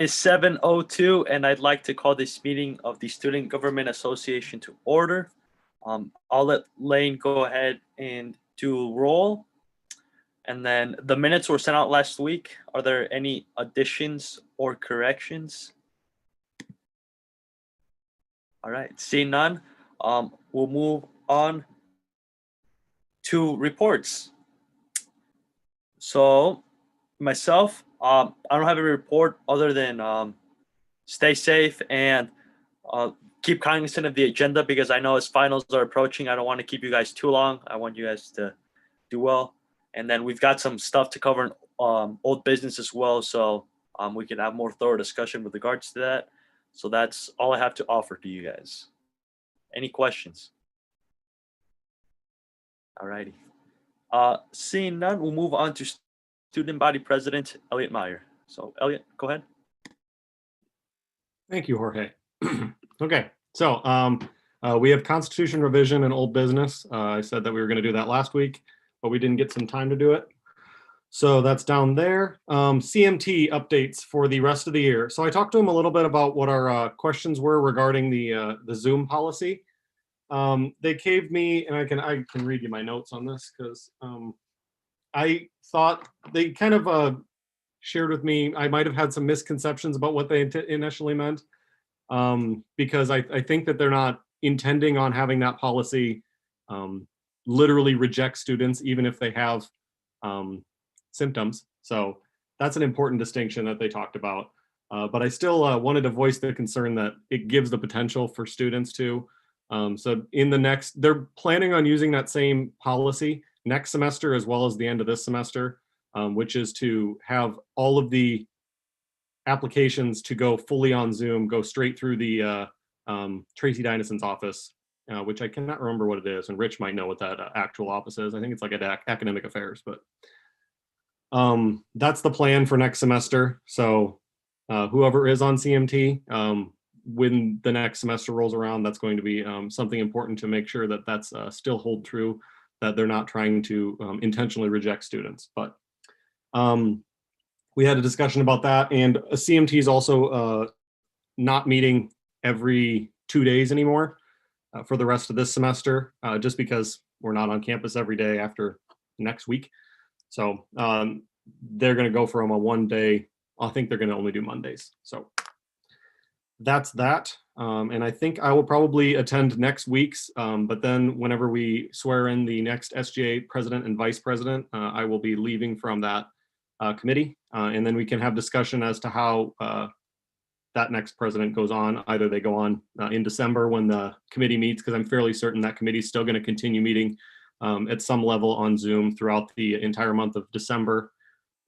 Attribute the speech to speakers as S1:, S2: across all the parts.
S1: is 7:02, and I'd like to call this meeting of the Student Government Association to order. I'll let Lane go ahead and do roll. And then the minutes were sent out last week. Are there any additions or corrections? All right, seeing none, we'll move on to reports. So myself, I don't have a report other than stay safe and keep cognizant of the agenda, because I know as finals are approaching, I don't want to keep you guys too long. I want you guys to do well. And then we've got some stuff to cover in old business as well, so we can have more thorough discussion with regards to that. So that's all I have to offer to you guys. Any questions? All righty. Seeing none, we'll move on to Student Body President Elliot Meyer. So Elliot, go ahead.
S2: Thank you, Jorge. Okay, so we have Constitution revision and old business. I said that we were going to do that last week, but we didn't get some time to do it. So that's down there. CMT updates for the rest of the year. So I talked to him a little bit about what our questions were regarding the Zoom policy. They gave me, and I can read you my notes on this, because I thought they kind of shared with me I might have had some misconceptions about what they initially meant, because I think that they're not intending on having that policy literally reject students even if they have symptoms. So that's an important distinction that they talked about. But I still wanted to voice the concern that it gives the potential for students to. So in the next, they're planning on using that same policy next semester as well as the end of this semester, which is to have all of the applications to go fully on Zoom, go straight through the Tracy Dynason's office, which I cannot remember what it is, and Rich might know what that actual office is. I think it's like at Academic Affairs, but that's the plan for next semester. So whoever is on CMT, when the next semester rolls around, that's going to be something important to make sure that that's still hold true, that they're not trying to intentionally reject students. But we had a discussion about that, and CMT is also not meeting every 2 days anymore for the rest of this semester, just because we're not on campus every day after next week. So they're going to go from a 1 day. I think they're going to only do Mondays. So that's that. And I think I will probably attend next week's, but then whenever we swear in the next SGA president and vice president, I will be leaving from that committee. And then we can have discussion as to how that next president goes on. Either they go on in December when the committee meets, because I'm fairly certain that committee is still going to continue meeting at some level on Zoom throughout the entire month of December.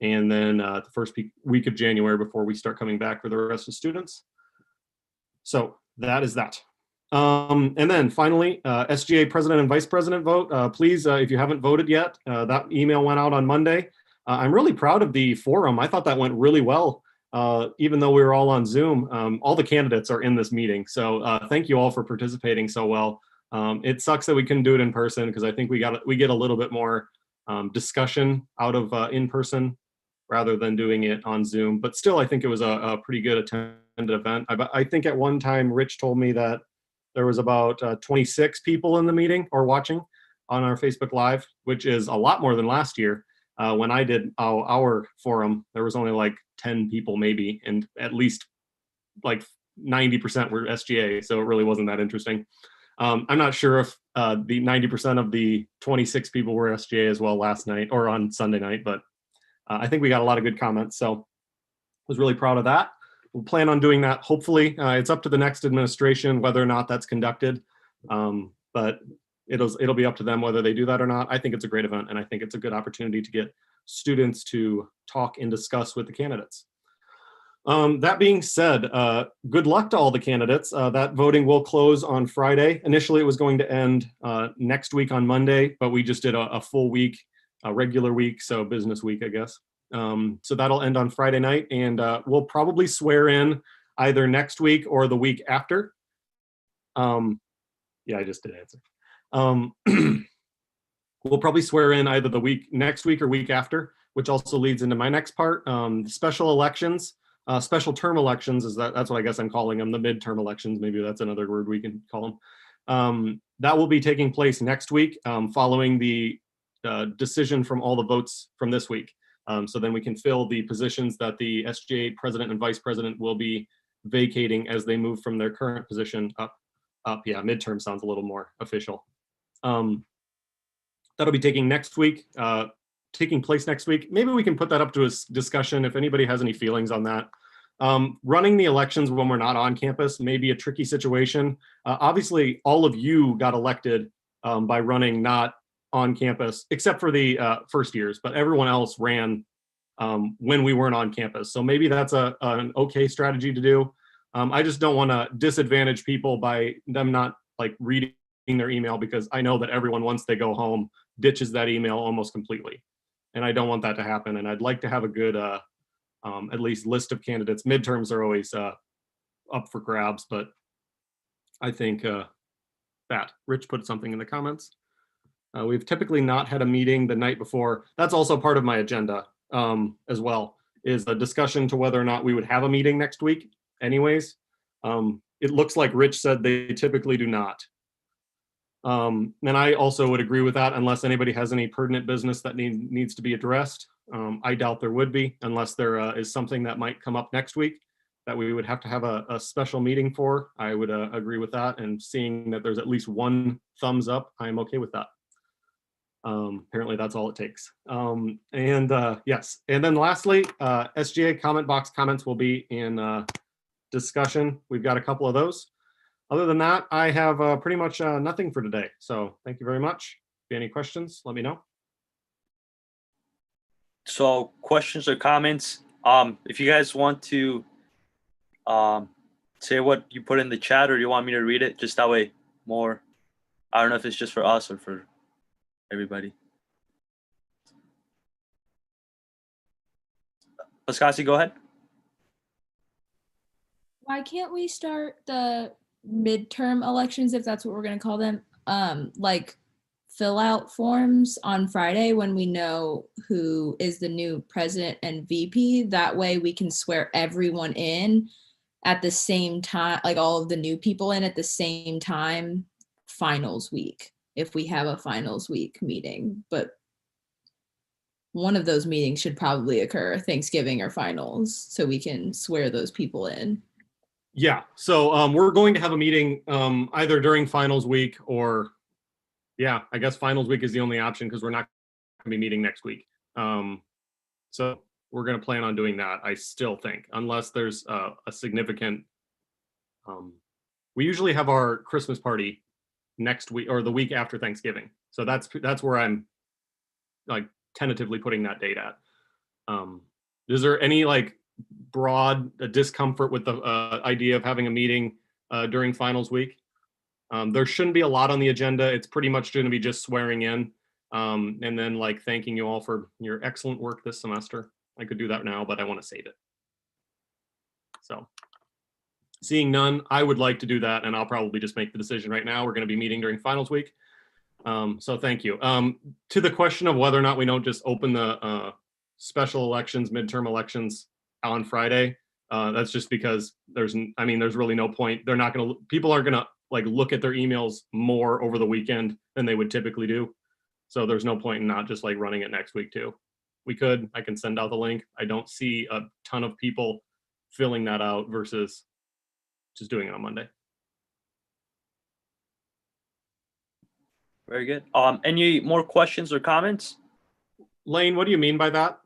S2: And then the first week of January before we start coming back for the rest of the students. So that is that. And then finally, SGA president and vice president vote. Please, if you haven't voted yet, that email went out on Monday. I'm really proud of the forum. I thought that went really well, even though we were all on Zoom. All the candidates are in this meeting. So thank you all for participating so well. It sucks that we couldn't do it in person, because I think we get a little bit more discussion out of in person rather than doing it on Zoom. But still, I think it was a pretty good attended event. I think at one time, Rich told me that there was about 26 people in the meeting or watching on our Facebook Live, which is a lot more than last year. When I did our forum, there was only like 10 people maybe, and at least like 90% were SGA, so it really wasn't that interesting. I'm not sure if the 90% of the 26 people were SGA as well last night or on Sunday night, but I think we got a lot of good comments, so I was really proud of that. We'll plan on doing that. Hopefully, it's up to the next administration whether or not that's conducted, but it'll be up to them whether they do that or not. I think it's a great event, and I think it's a good opportunity to get students to talk and discuss with the candidates. That being said, good luck to all the candidates. That voting will close on Friday. Initially, it was going to end next week on Monday, but we just did a full week, a regular week, so business week, I guess. So that'll end on Friday night, and we'll probably swear in either next week or the week after. Yeah, I just did answer. We'll probably swear in either the next week or week after, which also leads into my next part. Special elections Special term elections that's what I guess I'm calling them, the midterm elections. Maybe that's another word we can call them. That will be taking place next week, following the decision from all the votes from this week. So then we can fill the positions that the SGA president and vice president will be vacating as they move from their current position up. Yeah, midterm sounds a little more official. That'll be taking place next week. Maybe we can put that up to a discussion if anybody has any feelings on that. Running the elections when we're not on campus may be a tricky situation. Obviously, all of you got elected by running not on campus, except for the first years, but everyone else ran when we weren't on campus. So maybe that's an okay strategy to do. I just don't want to disadvantage people by them not like reading their email, because I know that everyone, once they go home, ditches that email almost completely. And I don't want that to happen. And I'd like to have a good, at least list of candidates. Midterms are always up for grabs, but I think that Rich put something in the comments. We've typically not had a meeting the night before. That's also part of my agenda as well, is a discussion to whether or not we would have a meeting next week anyways. It looks like Rich said they typically do not. And I also would agree with that, unless anybody has any pertinent business that needs to be addressed. I doubt there would be, unless there is something that might come up next week that we would have to have a special meeting for. I would agree with that. And seeing that there's at least one thumbs up, I'm okay with that. Apparently that's all it takes. Yes. And then lastly, SGA comment box comments will be in discussion. We've got a couple of those. Other than that, I have pretty much nothing for today. So thank you very much. If you have any questions, let me know.
S1: So questions or comments, if you guys want to say what you put in the chat, or you want me to read it, just that way more, I don't know if it's just for us or for everybody. Pascasi, go ahead.
S3: Why can't we start the midterm elections, if that's what we're going to call them, like fill out forms on Friday when we know who is the new president and VP? That way we can swear everyone in at the same time, like all of the new people in at the same time, finals week, if we have a finals week meeting. But one of those meetings should probably occur Thanksgiving or finals, so we can swear those people in.
S2: Yeah, so we're going to have a meeting either during finals week, or yeah, I guess finals week is the only option because we're not going to be meeting next week. So we're going to plan on doing that, I still think, unless there's a significant, we usually have our Christmas party next week or the week after Thanksgiving. So that's where I'm like tentatively putting that date at. Is there any like broad discomfort with the idea of having a meeting during finals week? There shouldn't be a lot on the agenda. It's pretty much going to be just swearing in and then like thanking you all for your excellent work this semester. I could do that now, but I want to save it. So seeing none, I would like to do that, and I'll probably just make the decision right now. We're going to be meeting during finals week. So thank you. To the question of whether or not we don't just open the special elections, midterm elections on Friday, that's just because there's really no point. People are gonna like look at their emails more over the weekend than they would typically do. So there's no point in not just like running it next week too. I can send out the link. I don't see a ton of people filling that out versus just doing it on Monday.
S1: Very good. Any more questions or comments?
S2: Lane, what do you mean by that?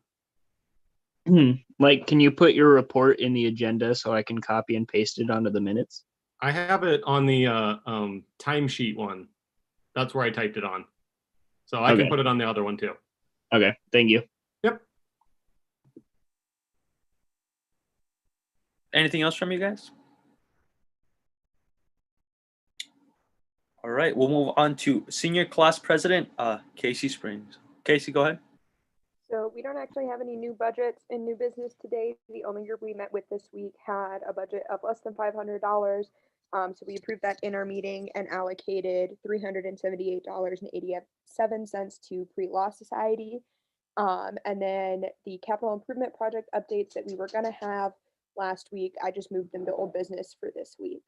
S4: Like, can you put your report in the agenda so I can copy and paste it onto the minutes?
S2: I have it on the timesheet one. That's where I typed it on. So I can put it on the other one too.
S4: Okay, thank you.
S2: Yep.
S1: Anything else from you guys? All right, we'll move on to senior class president, Casey Springs. Casey, go ahead.
S5: So we don't actually have any new budgets in new business today. The only group we met with this week had a budget of less than $500. So we approved that in our meeting and allocated $378.87 to Pre-Law Society. And then the capital improvement project updates that we were going to have last week. I just moved them to old business for this week.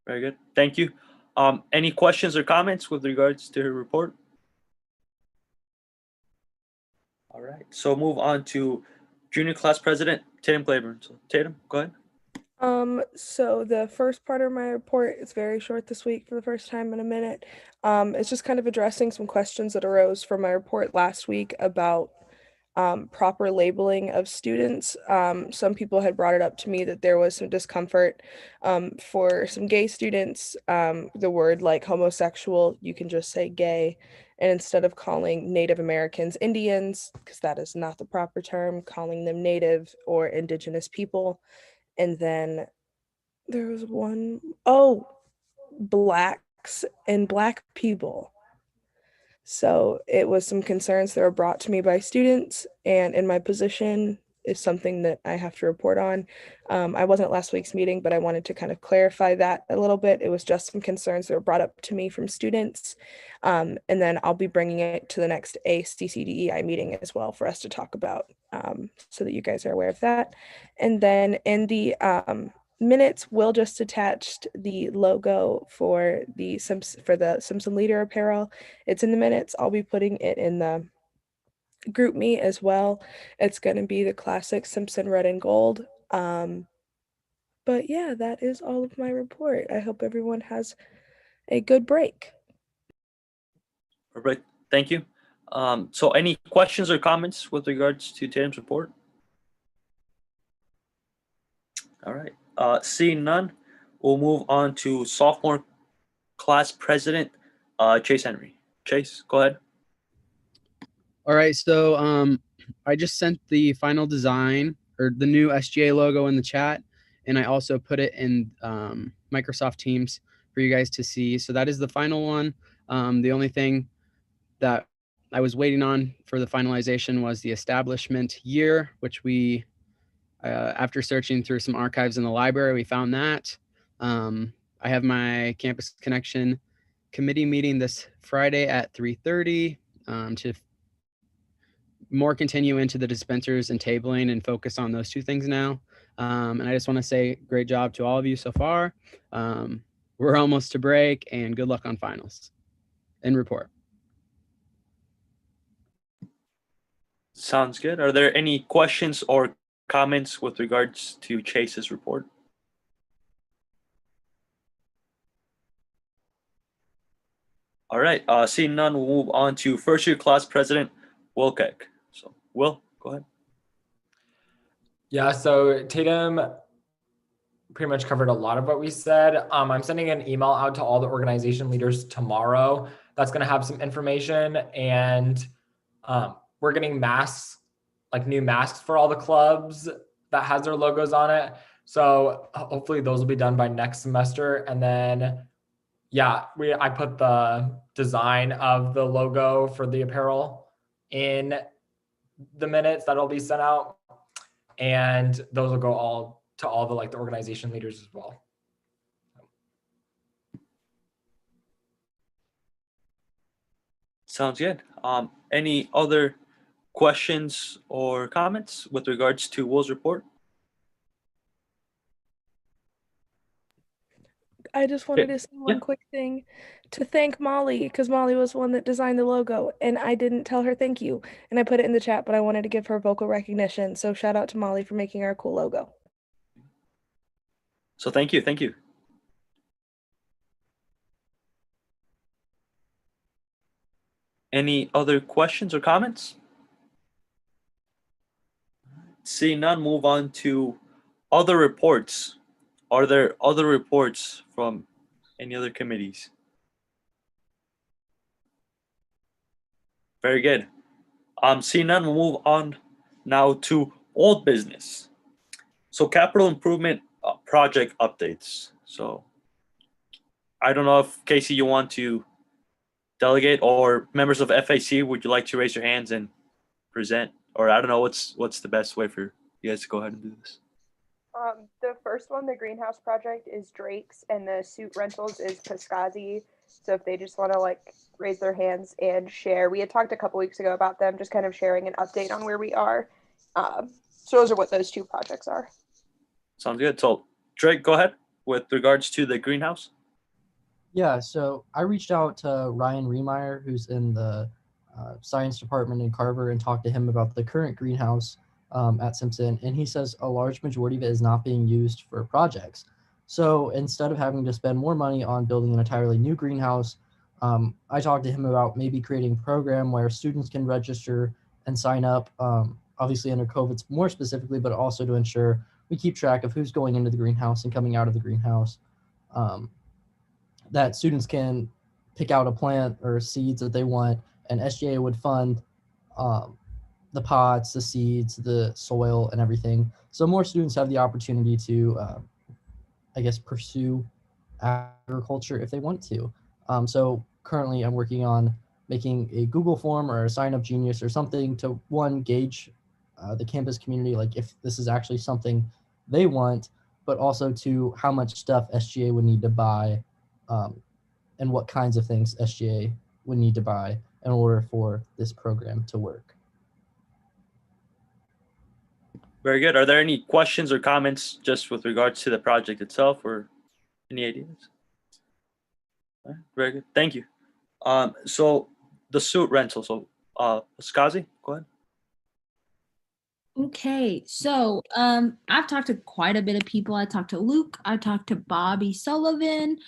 S1: Very good. Thank you. Any questions or comments with regards to her report? All right. So move on to junior class president Tatum Claiborne. So Tatum, go ahead.
S6: So the first part of my report is very short this week for the first time in a minute. It's just kind of addressing some questions that arose from my report last week about proper labeling of students. Some people had brought it up to me that there was some discomfort for some gay students. The word like homosexual, you can just say gay. And instead of calling Native Americans Indians, because that is not the proper term, calling them Native or Indigenous people. And then there was blacks and black people. So it was some concerns that were brought to me by students, and in my position is something that I have to report on. I wasn't at last week's meeting, but I wanted to kind of clarify that a little bit. It was just some concerns that were brought up to me from students. And then I'll be bringing it to the next ACCDEI meeting as well for us to talk about, so that you guys are aware of that. And then in the minutes, we'll just attached the logo for the Simpson Leader apparel. It's in the minutes. I'll be putting it in the group me as well. It's going to be the classic Simpson red and gold. But yeah, that is all of my report. I hope everyone has a good break.
S1: All right. Thank you. So any questions or comments with regards to Tatum's report? All right. Seeing none, we'll move on to sophomore class president, Chase Henry. Chase, go ahead.
S4: All right, so I just sent the final design or the new SGA logo in the chat, and I also put it in Microsoft Teams for you guys to see. So that is the final one. The only thing that I was waiting on for the finalization was the establishment year, which we, after searching through some archives in the library, we found that. I have my Campus Connection committee meeting this Friday at 3:30 to more continue into the dispensers and tabling and focus on those two things now. And I just want to say great job to all of you so far. We're almost to break, and good luck on finals and report.
S1: Sounds good. Are there any questions or comments with regards to Chase's report? All right. Seeing none, we'll move on to first year class president, Will Keck. So, Will, go ahead.
S7: Yeah, so Tatum pretty much covered a lot of what we said. I'm sending an email out to all the organization leaders tomorrow. That's going to have some information, and we're getting masks, like new masks for all the clubs that has their logos on it. So hopefully those will be done by next semester. And then, yeah, I put the design of the logo for the apparel in the minutes that'll be sent out. And those will go all to all the the organization leaders as well.
S1: Sounds good. Any other questions or comments with regards to Will's report?
S6: I just wanted to say one quick thing to thank Molly, because Molly was the one that designed the logo, and I didn't tell her thank you. And I put it in the chat, but I wanted to give her vocal recognition. So shout out to Molly for making our cool logo.
S1: So thank you. Thank you. Any other questions or comments? Seeing none, move on to other reports. Are there other reports from any other committees? Very good. Seeing none, we'll move on now to old business. So capital improvement project updates. So I don't know if Casey, you want to delegate, or members of FAC, would you like to raise your hands and present? Or I don't know what's the best way for you guys to go ahead and do this.
S5: The first one, the greenhouse project, is Drake's, and the suit rentals is Piscazzi. So if they just want to raise their hands and share, we had talked a couple weeks ago about them just kind of sharing an update on where we are. So those are what those two projects are.
S1: Sounds good. So Drake, go ahead with regards to the greenhouse.
S8: Yeah, so I reached out to Ryan Remeyer, who's in the science department in Carver, and talked to him about the current greenhouse at Simpson. And he says a large majority of it is not being used for projects. So instead of having to spend more money on building an entirely new greenhouse, I talked to him about maybe creating a program where students can register and sign up, obviously under COVID more specifically, but also to ensure we keep track of who's going into the greenhouse and coming out of the greenhouse. That students can pick out a plant or seeds that they want, and SGA would fund the pots, the seeds, the soil, and everything. So more students have the opportunity to, I guess, pursue agriculture if they want to. So currently I'm working on making a Google form or a Sign Up Genius or something to, one, gauge the campus community, like if this is actually something they want, but also to how much stuff SGA would need to buy, and what kinds of things SGA would need to buy in order for this program to work.
S1: Very good. Are there any questions or comments just with regards to the project itself, or any ideas? All right, very good. Thank you. So the suit rental. So Skazi, go ahead.
S3: Okay, so I've talked to quite a bit of people. I talked to Luke, I talked to Bobby Sullivan.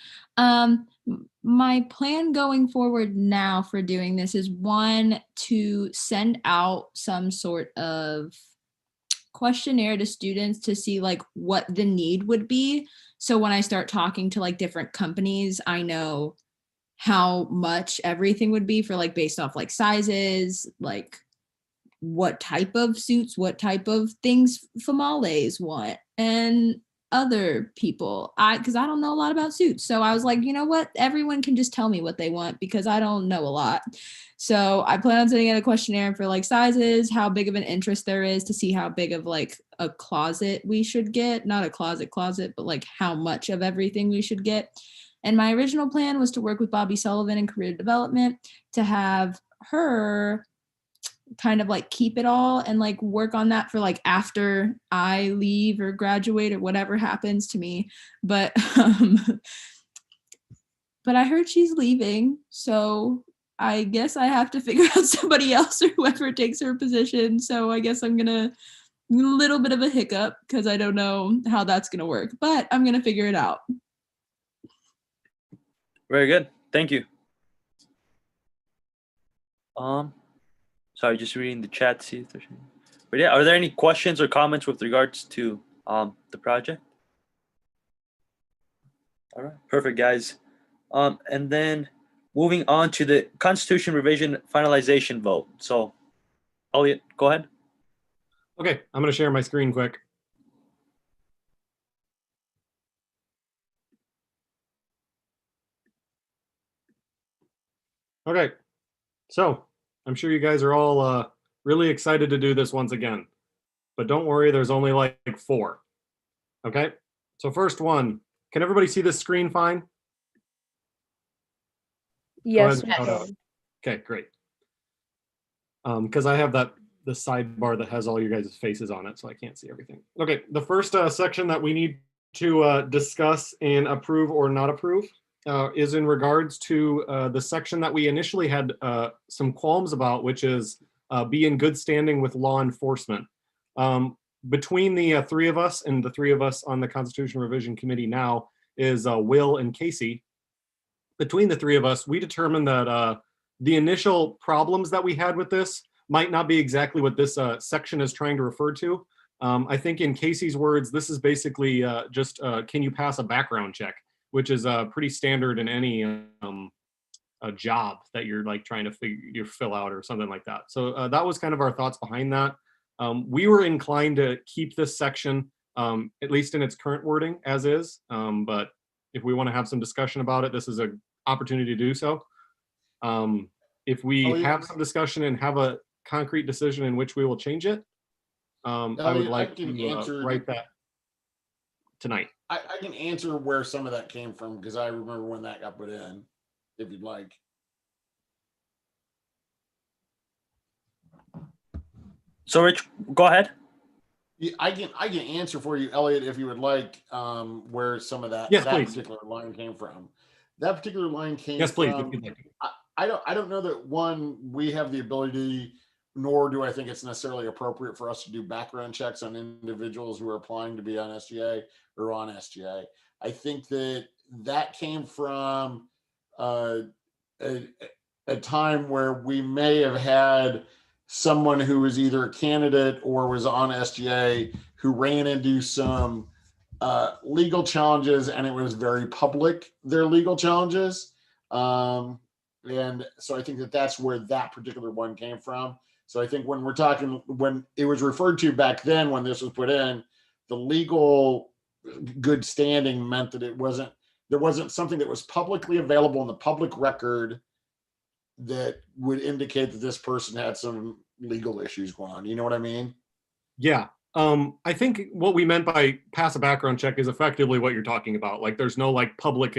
S3: My plan going forward now for doing this is, one, to send out some sort of questionnaire to students to see like what the need would be. So when I start talking to like different companies, I know how much everything would be for, like, based off like sizes, like what type of suits, what type of things Famales want, and other people. Because I don't know a lot about suits. So I was like, you know what? Everyone can just tell me what they want because I don't know a lot. So I plan on sending out a questionnaire for like sizes, how big of an interest there is, to see how big of like a closet we should get. Not a closet, but like how much of everything we should get. And my original plan was to work with Bobby Sullivan in career development to have her kind of like keep it all and like work on that for like after I leave or graduate or whatever happens to me. But but I heard she's leaving, so I guess I have to figure out somebody else or whoever takes her position. So I guess I'm gonna a little bit of a hiccup because I don't know how that's gonna work, but I'm gonna figure it out.
S1: Very good. Thank you. Sorry, just reading the chat to see if there's any. But yeah, are there any questions or comments with regards to the project? All right, perfect, guys. And then moving on to the Constitution revision finalization vote. So, Elliot, go ahead.
S2: Okay, I'm going to share my screen quick. Okay, so I'm sure you guys are all really excited to do this once again, but don't worry, there's only like 4. Okay, so first one, can everybody see this screen fine?
S6: Yes.
S2: Go ahead and shout out. Okay, great. Because I have the sidebar that has all you guys' faces on it, so I can't see everything. Okay, the first section that we need to discuss and approve or not approve is in regards to the section that we initially had some qualms about, which is be in good standing with law enforcement. Between the 3 of us, and the 3 of us on the Constitution Revision Committee now is Will and Casey. Between the 3 of us, we determined that the initial problems that we had with this might not be exactly what this section is trying to refer to. I think in Casey's words, this is basically just can you pass a background check, which is pretty standard in any a job that you're like trying to fill out or something like that. So that was kind of our thoughts behind that. We were inclined to keep this section, at least in its current wording, as is. But if we want to have some discussion about it, this is an opportunity to do so. If we have some discussion and have a concrete decision in which we will change it, I would like to write that tonight.
S9: I can answer where some of that came from because I remember when that got put in, if you'd like.
S1: So Rich, go ahead.
S9: Yeah, I can answer for you, Elliot, if you would like, where some of
S2: Yes,
S9: that
S2: please.
S9: particular line came from. That particular line came
S2: Yes, please. If
S9: from.
S2: you'd like to.
S9: I don't know that one we have the ability, nor do I think it's necessarily appropriate for us to do background checks on individuals who are applying to be on SGA or on SGA. I think that came from a, a time where we may have had someone who was either a candidate or was on SGA who ran into some legal challenges, and it was very public, their legal challenges. And so I think that's where that particular one came from. So I think when we're talking, when it was referred to back then, when this was put in, the legal good standing meant that there wasn't something that was publicly available in the public record that would indicate that this person had some legal issues going on. You know what I mean?
S2: Yeah. I think what we meant by pass a background check is effectively what you're talking about. Like there's no like public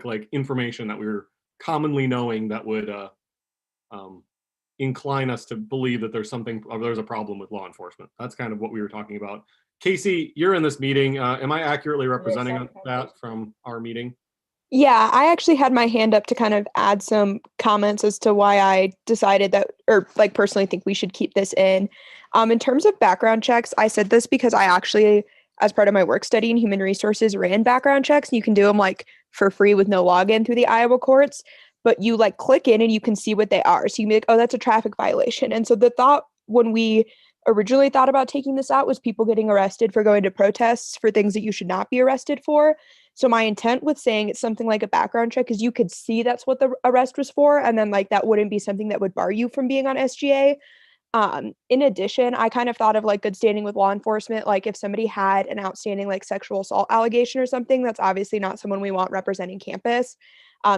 S2: like information that we're commonly knowing that would incline us to believe that there's a problem with law enforcement. That's kind of what we were talking about. Casey, you're in this meeting. Am I accurately representing that from our meeting?
S5: Yeah, I actually had my hand up to kind of add some comments as to why I decided that, or like personally think we should keep this in. In terms of background checks, I said this because I actually, as part of my work study in human resources, ran background checks, and you can do them like for free with no login through the Iowa courts, but you like click in and you can see what they are. So you can be like, oh, that's a traffic violation. And so the thought when we originally thought about taking this out was people getting arrested for going to protests for things that you should not be arrested for. So my intent with saying it's something like a background check is you could see that's what the arrest was for, and then like that wouldn't be something that would bar you from being on SGA. In addition, I kind of thought of like good standing with law enforcement. Like if somebody had an outstanding like sexual assault allegation or something, that's obviously not someone we want representing campus.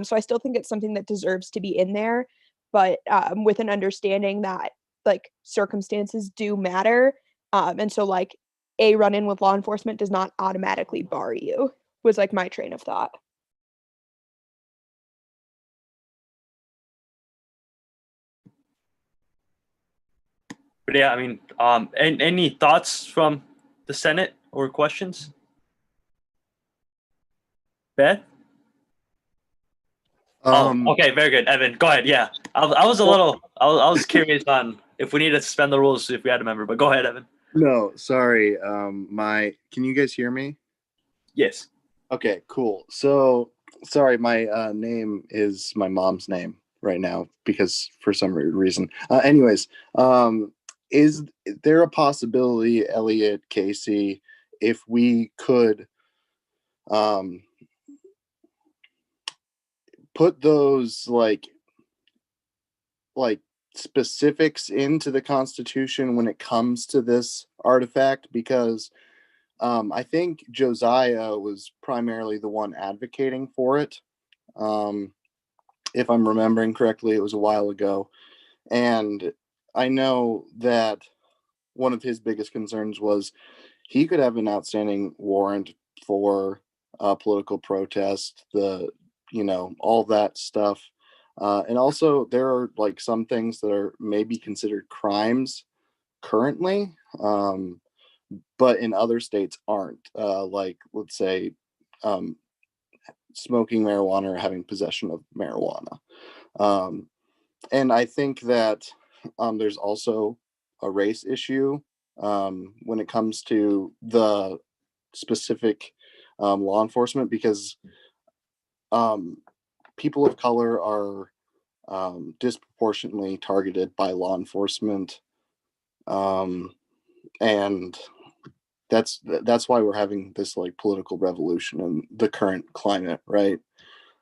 S5: So I still think it's something that deserves to be in there, but with an understanding that like circumstances do matter. And so like a run-in with law enforcement does not automatically bar you, was like my train of thought.
S1: But yeah, I mean, any thoughts from the Senate or questions? Beth? Okay, very good. Evan, go ahead. Yeah, I was a little, I was curious on if we need to suspend the rules if we had a member, but go ahead, Evan.
S10: No, sorry. Can you guys hear me?
S1: Yes.
S10: Okay, cool. So, sorry, my name is my mom's name right now because for some reason. Anyways, is there a possibility, Elliot, Casey, if we could put those like specifics into the Constitution when it comes to this artifact? Because I think Josiah was primarily the one advocating for it. If I'm remembering correctly, it was a while ago. And I know that one of his biggest concerns was he could have an outstanding warrant for political protest, all that stuff. And also there are like some things that are maybe considered crimes currently, but in other states aren't, like let's say smoking marijuana or having possession of marijuana. And I think that there's also a race issue when it comes to the specific law enforcement, because people of color are disproportionately targeted by law enforcement. And that's why we're having this like political revolution in the current climate, right?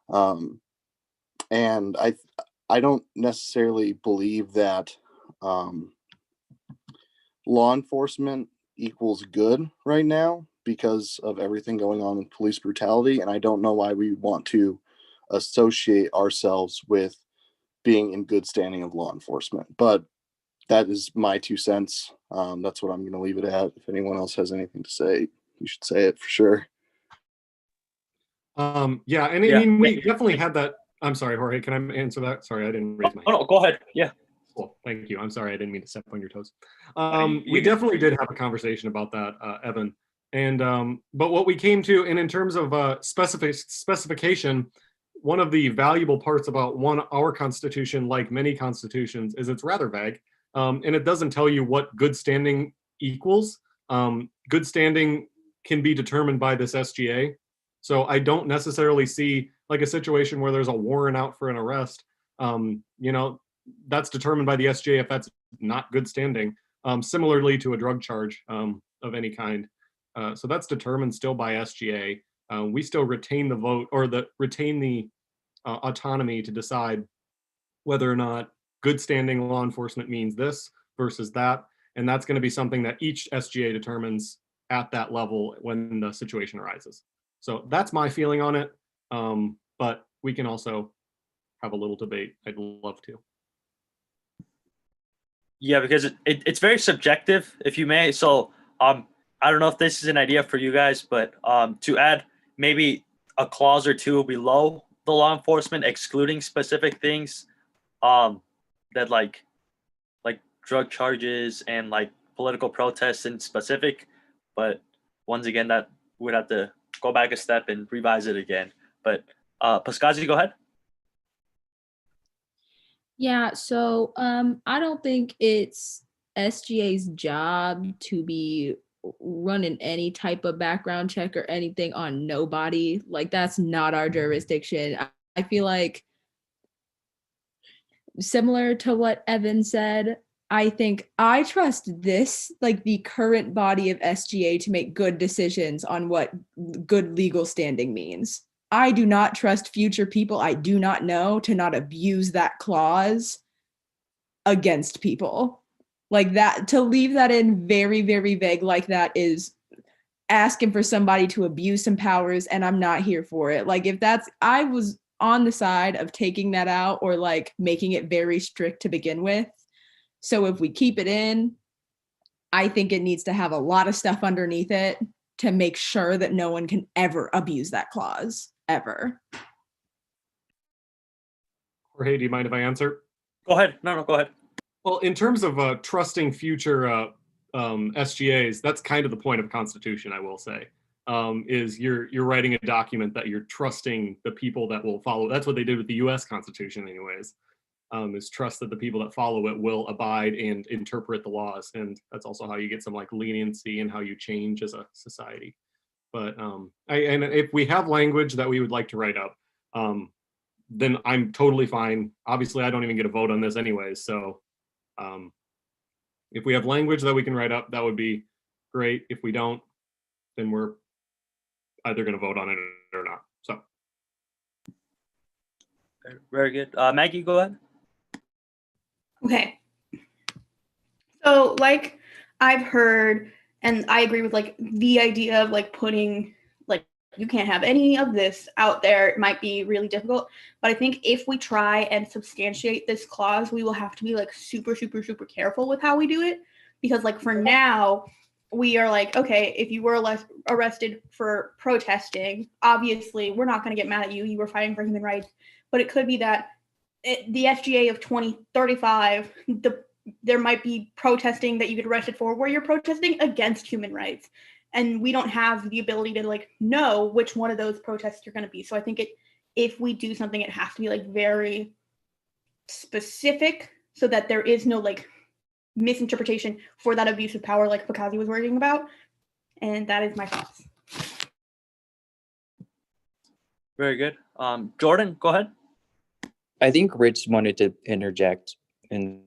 S10: And I don't necessarily believe that law enforcement equals good right now because of everything going on with police brutality, and I don't know why we want to associate ourselves with being in good standing of law enforcement. But that is my 2 cents. That's what I'm going to leave it at. If anyone else has anything to say, you should say it for sure.
S2: Yeah, and I mean, we definitely had that. I'm sorry, Jorge, can I answer that? Sorry, I didn't raise my hand.
S1: Oh, no, go ahead. Yeah.
S2: Cool. Thank you. I'm sorry, I didn't mean to step on your toes.
S1: you
S2: We
S1: can-
S2: definitely did have a conversation about that, Evan. And but what we came to, and in terms of specification, one of the valuable parts about our constitution, like many constitutions, is it's rather vague, and it doesn't tell you what good standing equals. Good standing can be determined by this SGA. So I don't necessarily see like a situation where there's a warrant out for an arrest. You know, that's determined by the SGA if that's not good standing. Similarly to a drug charge of any kind. So that's determined still by SGA. We still retain the vote or retain the autonomy to decide whether or not good standing law enforcement means this versus that. And that's going to be something that each SGA determines at that level when the situation arises. So that's my feeling on it. But we can also have a little debate. I'd love to.
S1: Yeah, because it's very subjective, if you may. So I don't know if this is an idea for you guys, but to add maybe a clause or two below the law enforcement, excluding specific things that like drug charges and like political protests in specific. But once again, that would have to go back a step and revise it again. But Pascazi, go ahead.
S3: Yeah, so I don't think it's SGA's job to be running any type of background check or anything on nobody. Like that's not our jurisdiction. I feel like similar to what Evan said, I think I trust this, like the current body of SGA to make good decisions on what good legal standing means. I do not trust future people I do not know to not abuse that clause against people. Like that, to leave that in very, very vague like that is asking for somebody to abuse some powers, and I'm not here for it. Like if that's, I was on the side of taking that out or like making it very strict to begin with. So if we keep it in, I think it needs to have a lot of stuff underneath it to make sure that no one can ever abuse that clause, ever.
S2: Jorge, do you mind if I answer?
S1: Go ahead. No, go ahead.
S2: Well, in terms of trusting future SGAs, that's kind of the point of the Constitution, I will say, is you're writing a document that you're trusting the people that will follow. That's what they did with the U.S. Constitution, anyways, is trust that the people that follow it will abide and interpret the laws. And that's also how you get some like leniency and how you change as a society. But and if we have language that we would like to write up, then I'm totally fine. Obviously, I don't even get a vote on this anyways, so. If we have language that we can write up, that would be great. If we don't, then we're either going to vote on it or not. So,
S1: Very good. Maggie, go ahead.
S11: Okay. So like I've heard, and I agree with like the idea of like putting like you can't have any of this out there. It might be really difficult, but I think if we try and substantiate this clause, we will have to be like super, super, super careful with how we do it. Because like for now, we are like, okay, if you were arrested for protesting, obviously we're not going to get mad at you. You were fighting for human rights. But it could be that the SGA of 2035, there might be protesting that you get arrested for where you're protesting against human rights. And we don't have the ability to like know which one of those protests you're going to be. So I think if we do something, it has to be like very specific so that there is no like misinterpretation for that abuse of power like Pakazi was worrying about. And that is my thoughts.
S1: Very good. Jordan, go ahead.
S12: I think Rich wanted to interject in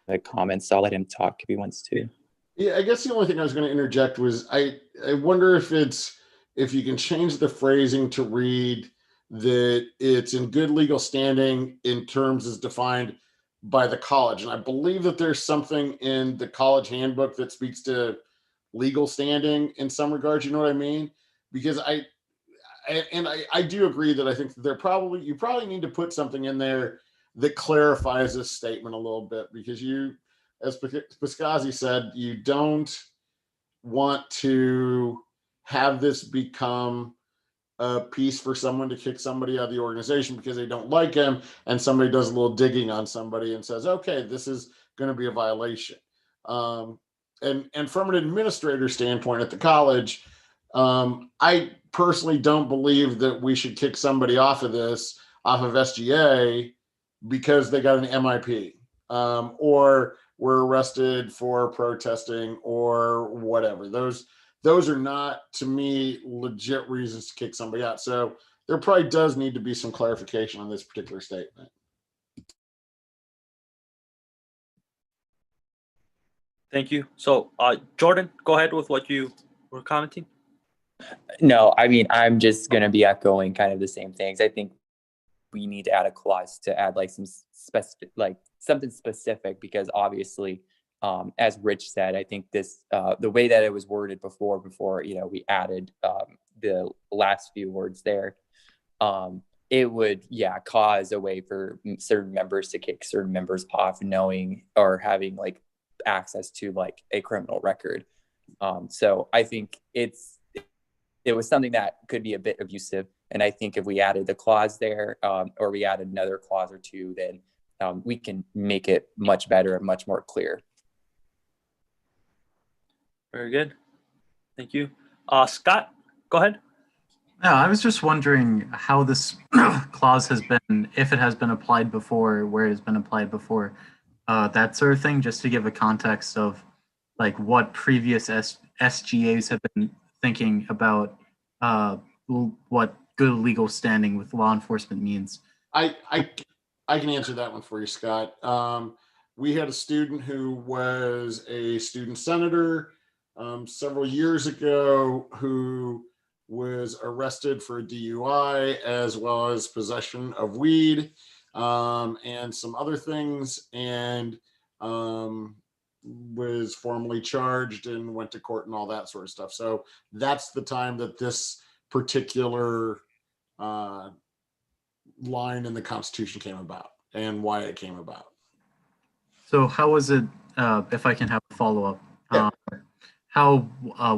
S12: the comments, so I'll let him talk if he wants to.
S9: Yeah, I guess the only thing I was going to interject was I wonder if you can change the phrasing to read that it's in good legal standing in terms as defined by the college. And I believe that there's something in the college handbook that speaks to legal standing in some regards. You know what I mean? Because I do agree that I think that you probably need to put something in there that clarifies this statement a little bit, because you, as Pascazi said, you don't want to have this become a piece for someone to kick somebody out of the organization because they don't like him, and somebody does a little digging on somebody and says, okay, this is going to be a violation. And from an administrator standpoint at the college, I personally don't believe that we should kick somebody off of SGA because they got an MIP, or were arrested for protesting or whatever. Those are not, to me, legit reasons to kick somebody out. So there probably does need to be some clarification on this particular statement.
S1: Thank you. So, Jordan, go ahead with what you were commenting.
S12: No, I mean, I'm just going to be echoing kind of the same things. I think we need to add a clause to add like some specific, like something specific, because obviously, as Rich said, I think this, the way that it was worded before, we added the last few words there, it would, cause a way for certain members to kick certain members off, knowing or having like access to like a criminal record. So I think it was something that could be a bit abusive. And I think if we added the clause there, or we added another clause or two, then we can make it much better and much more clear.
S1: Very good. Thank you. Scott, go ahead.
S13: Yeah, I was just wondering how this clause has been, if it has been applied before, where it has been applied before, that sort of thing, just to give a context of like what previous SGAs have been thinking about what good legal standing with law enforcement means.
S9: I can answer that one for you, Scott. We had a student who was a student senator several years ago who was arrested for a DUI as well as possession of weed and some other things, and was formally charged and went to court and all that sort of stuff. So that's the time that this particular line in the Constitution came about and why it came about.
S13: So how was it, if I can have a follow-up, how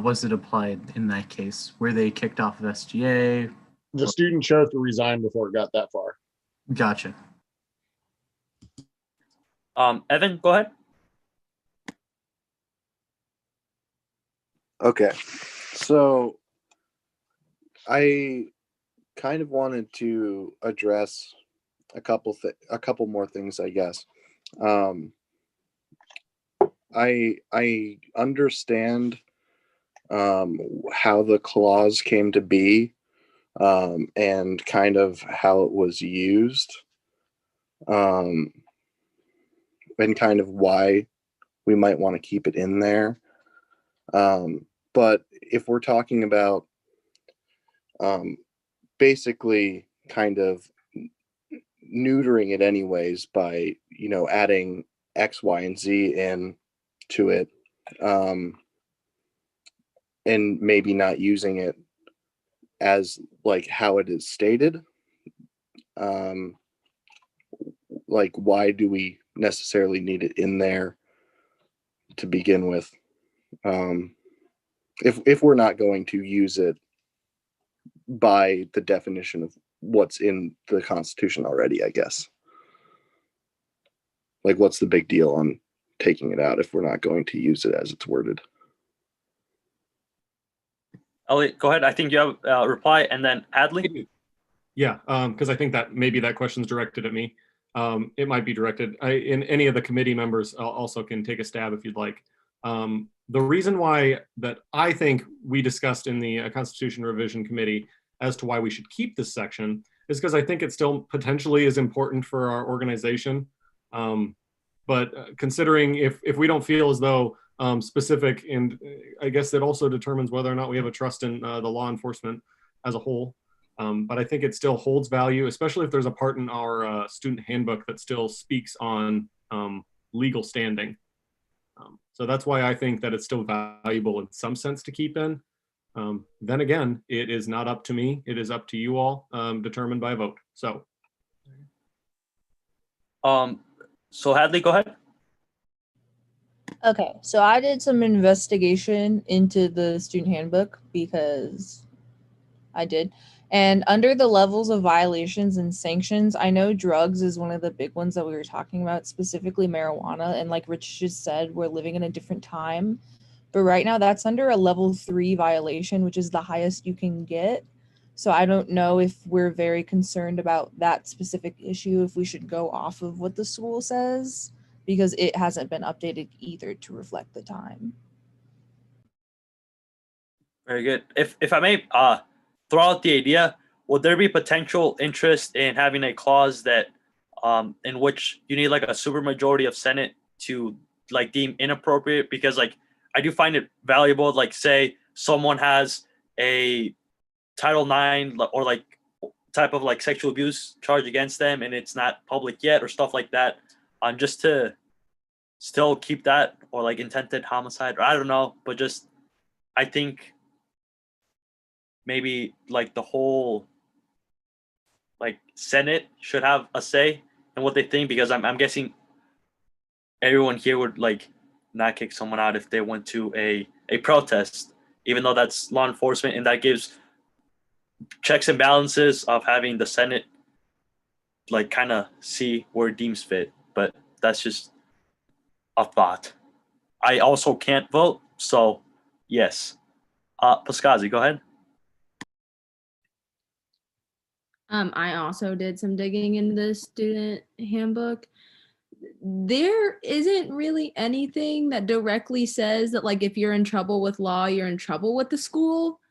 S13: was it applied in that case? Were they kicked off of SGA?
S9: The student chose to resign before it got that far.
S13: Gotcha.
S1: Evan, go ahead.
S10: Okay, so I kind of wanted to address a couple more things, I guess. I understand how the clause came to be and kind of how it was used, and kind of why we might want to keep it in there. But if we're talking about basically kind of neutering it anyways by, adding X, Y, and Z in to it, and maybe not using it as like how it is stated, like why do we necessarily need it in there to begin with, if we're not going to use it by the definition of what's in the Constitution already, I guess. Like, what's the big deal on taking it out if we're not going to use it as it's worded?
S1: Elliot, go ahead. I think you have a reply, and then Adley.
S2: Yeah, because I think that maybe that question's directed at me. It might be directed. In any of the committee members also can take a stab if you'd like. The reason why that I think we discussed in the Constitution Revision Committee as to why we should keep this section is because I think it still potentially is important for our organization. But considering if we don't feel as though specific, and I guess that also determines whether or not we have a trust in the law enforcement as a whole. But I think it still holds value, especially if there's a part in our student handbook that still speaks on legal standing. So that's why I think that it's still valuable in some sense to keep in. Then again, it is not up to me. It is up to you all, determined by vote. So
S1: Hadley, go ahead.
S14: Okay, so I did some investigation into the student handbook because I did. And under the levels of violations and sanctions, I know drugs is one of the big ones that we were talking about, specifically marijuana. And like Rich just said, we're living in a different time. But right now that's under a level 3 violation, which is the highest you can get. So I don't know if we're very concerned about that specific issue, if we should go off of what the school says, because it hasn't been updated either to reflect the time.
S1: Very good. If I may throw out the idea, would there be potential interest in having a clause that in which you need like a supermajority of Senate to like deem inappropriate? Because like I do find it valuable, like say someone has a Title IX or like type of like sexual abuse charge against them and it's not public yet or stuff like that, just to still keep that, or like intended homicide, or I don't know, but just I think maybe like the whole like Senate should have a say in what they think, because I'm guessing everyone here would like not kick someone out if they went to a protest, even though that's law enforcement, and that gives checks and balances of having the Senate like kind of see where it deems fit. But that's just a thought. I also can't vote, so yes. Pascazi, go ahead.
S3: I also did some digging into the student handbook. There isn't really anything that directly says that like if you're in trouble with law, you're in trouble with the school.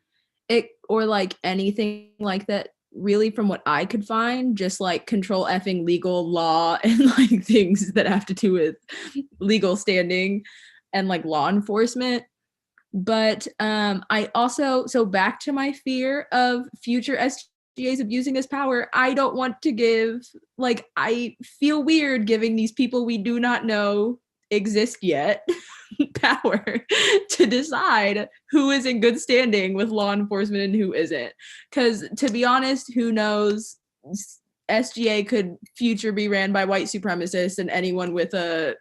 S3: Or like anything like that, really, from what I could find, just like control effing legal law and like things that have to do with legal standing and like law enforcement. But I also, so back to my fear of future SGAs abusing this power, I don't want to give, like, I feel weird giving these people we do not know exist yet power to decide who is in good standing with law enforcement and who isn't. Because to be honest, who knows? SGA could future be ran by white supremacists, and anyone with a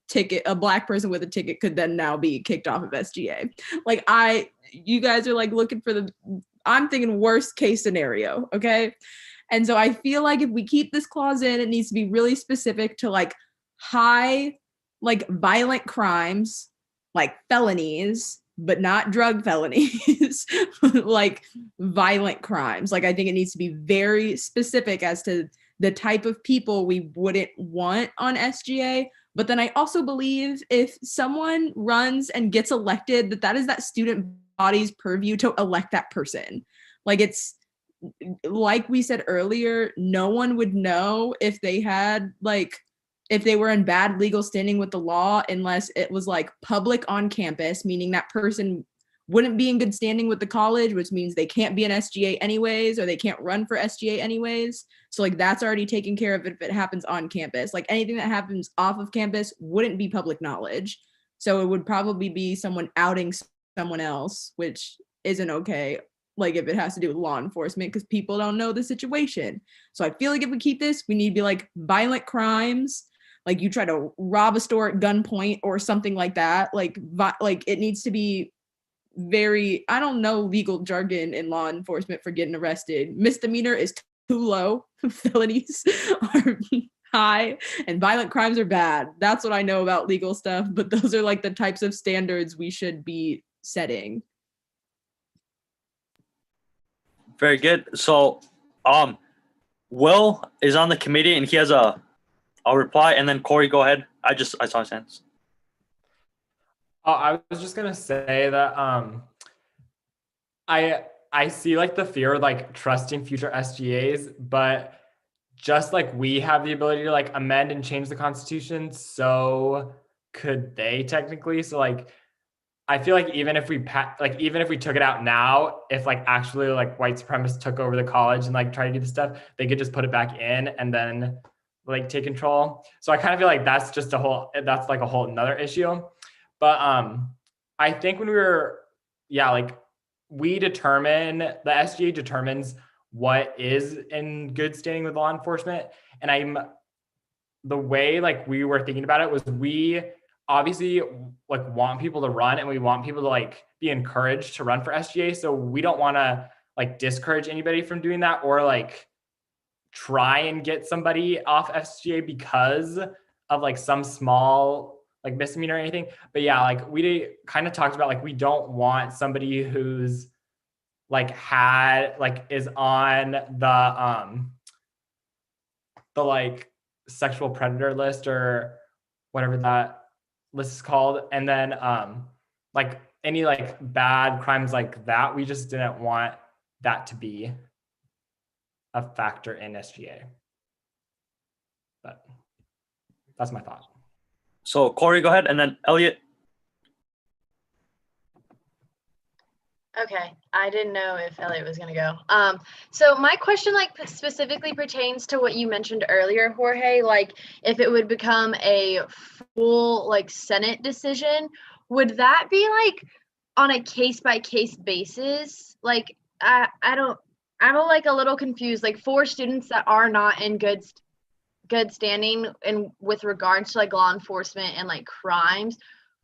S3: ticket, a black person with a ticket, could then now be kicked off of SGA. Like you guys are like looking for I'm thinking worst case scenario, okay? And so I feel like if we keep this clause in, it needs to be really specific to like high, like violent crimes, like felonies, but not drug felonies, like violent crimes. Like I think it needs to be very specific as to the type of people we wouldn't want on SGA. But then I also believe if someone runs and gets elected, that is that student body's purview to elect that person. Like it's, like we said earlier, no one would know if they had like, if they were in bad legal standing with the law unless it was like public on campus, meaning that person wouldn't be in good standing with the college, which means they can't be an SGA anyways, or they can't run for SGA anyways. So like that's already taken care of if it happens on campus. Like anything that happens off of campus wouldn't be public knowledge. So it would probably be someone outing someone else, which isn't okay. Like if it has to do with law enforcement, because people don't know the situation. So I feel like if we keep this, we need to be like violent crimes, like you try to rob a store at gunpoint or something like that. Like it needs to be very, I don't know legal jargon in law enforcement for getting arrested. Misdemeanor is too low. Felonies are high and violent crimes are bad. That's what I know about legal stuff, but those are like the types of standards we should be setting.
S1: Very good. So, Will is on the committee and he has a reply, and then Corey, go ahead. I saw his hands.
S7: I was just gonna say that I see like the fear of like trusting future SGAs, but just like we have the ability to like amend and change the Constitution, so could they technically? So like I feel like even if we took it out now, if like actually like white supremacists took over the college and like try to do this stuff, they could just put it back in and then like take control. So I kind of feel like that's like a whole another issue. But I think when the SGA determines what is in good standing with law enforcement. And the way like we were thinking about it was we obviously like want people to run and we want people to like be encouraged to run for SGA. So we don't want to like discourage anybody from doing that or like try and get somebody off SGA because of like some small like misdemeanor or anything. But yeah, like we kind of talked about like we don't want somebody who's like is on the like sexual predator list or whatever that list is called. And then like any like bad crimes like that, we just didn't want that to be a factor in SGA. But that's my thought.
S1: So Corey, go ahead, and then Elliot.
S15: Okay, I didn't know if Elliot was gonna go. So my question like specifically pertains to what you mentioned earlier, Jorge, like if it would become a full like Senate decision, would that be like on a case by case basis? Like I'm like a little confused. Like for students that are not in good standing and with regards to like law enforcement and like crimes,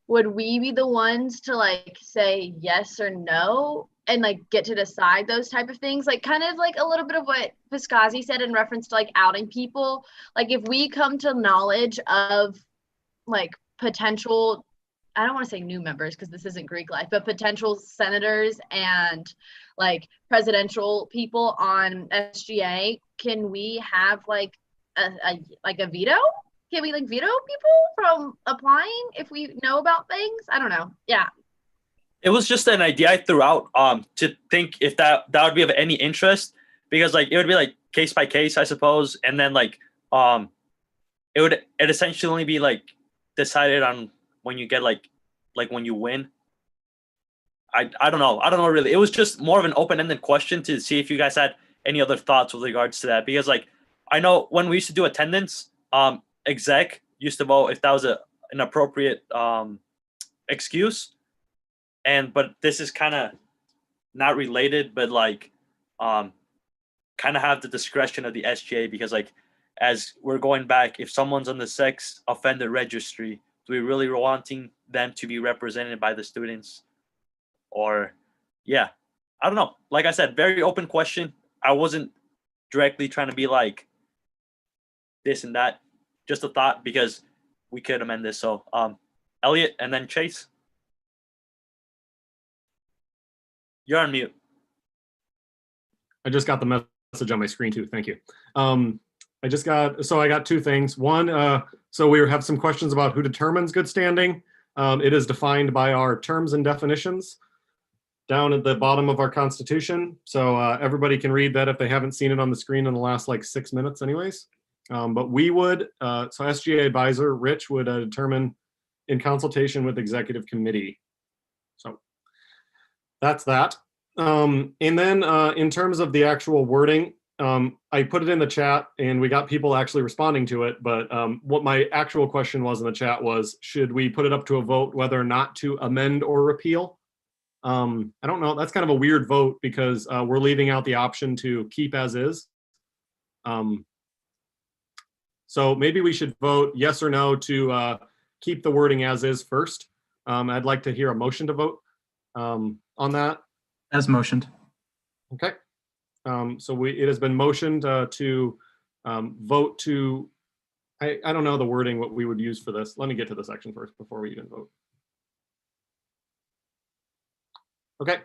S15: would we be the ones to like say yes or no and like get to decide those type of things? Like kind of like a little bit of what Piscazi said in reference to like outing people. Like if we come to knowledge of like potential, I don't want to say new members because this isn't Greek life, but potential senators and like presidential people on SGA, can we have like a veto? Can we like veto people from applying if we know about things? I don't know. Yeah.
S1: It was just an idea I threw out to think if that would be of any interest, because like it would be like case by case, I suppose, and then like it essentially be like decided on when you get like when you win. I don't know really. It was just more of an open-ended question to see if you guys had any other thoughts with regards to that, because like I know when we used to do attendance, exec used to vote if that was an appropriate excuse, but this is kind of not related, but like kind of have the discretion of the SGA, because like as we're going back, if someone's on the sex offender registry, do we really wanting them to be represented by the students? Or yeah, I don't know. Like I said, very open question. I wasn't directly trying to be like this and that, just a thought, because we could amend this. So Elliot and then Chase, you're on mute.
S2: I just got the message on my screen too. Thank you. I got two things. One, so we have some questions about who determines good standing. It is defined by our terms and definitions down at the bottom of our Constitution. So everybody can read that if they haven't seen it on the screen in the last like 6 minutes anyways. But we would, so SGA advisor, Rich, would determine in consultation with executive committee. So that's that. And then in terms of the actual wording, I put it in the chat and we got people actually responding to it. But what my actual question was in the chat was, should we put it up to a vote whether or not to amend or repeal? I don't know. That's kind of a weird vote because we're leaving out the option to keep as is. So maybe we should vote yes or no to keep the wording as is first. I'd like to hear a motion to vote on that.
S13: As motioned.
S2: Okay. So it has been motioned to vote to, I don't know the wording, what we would use for this. Let me get to the section first before we even vote. Okay.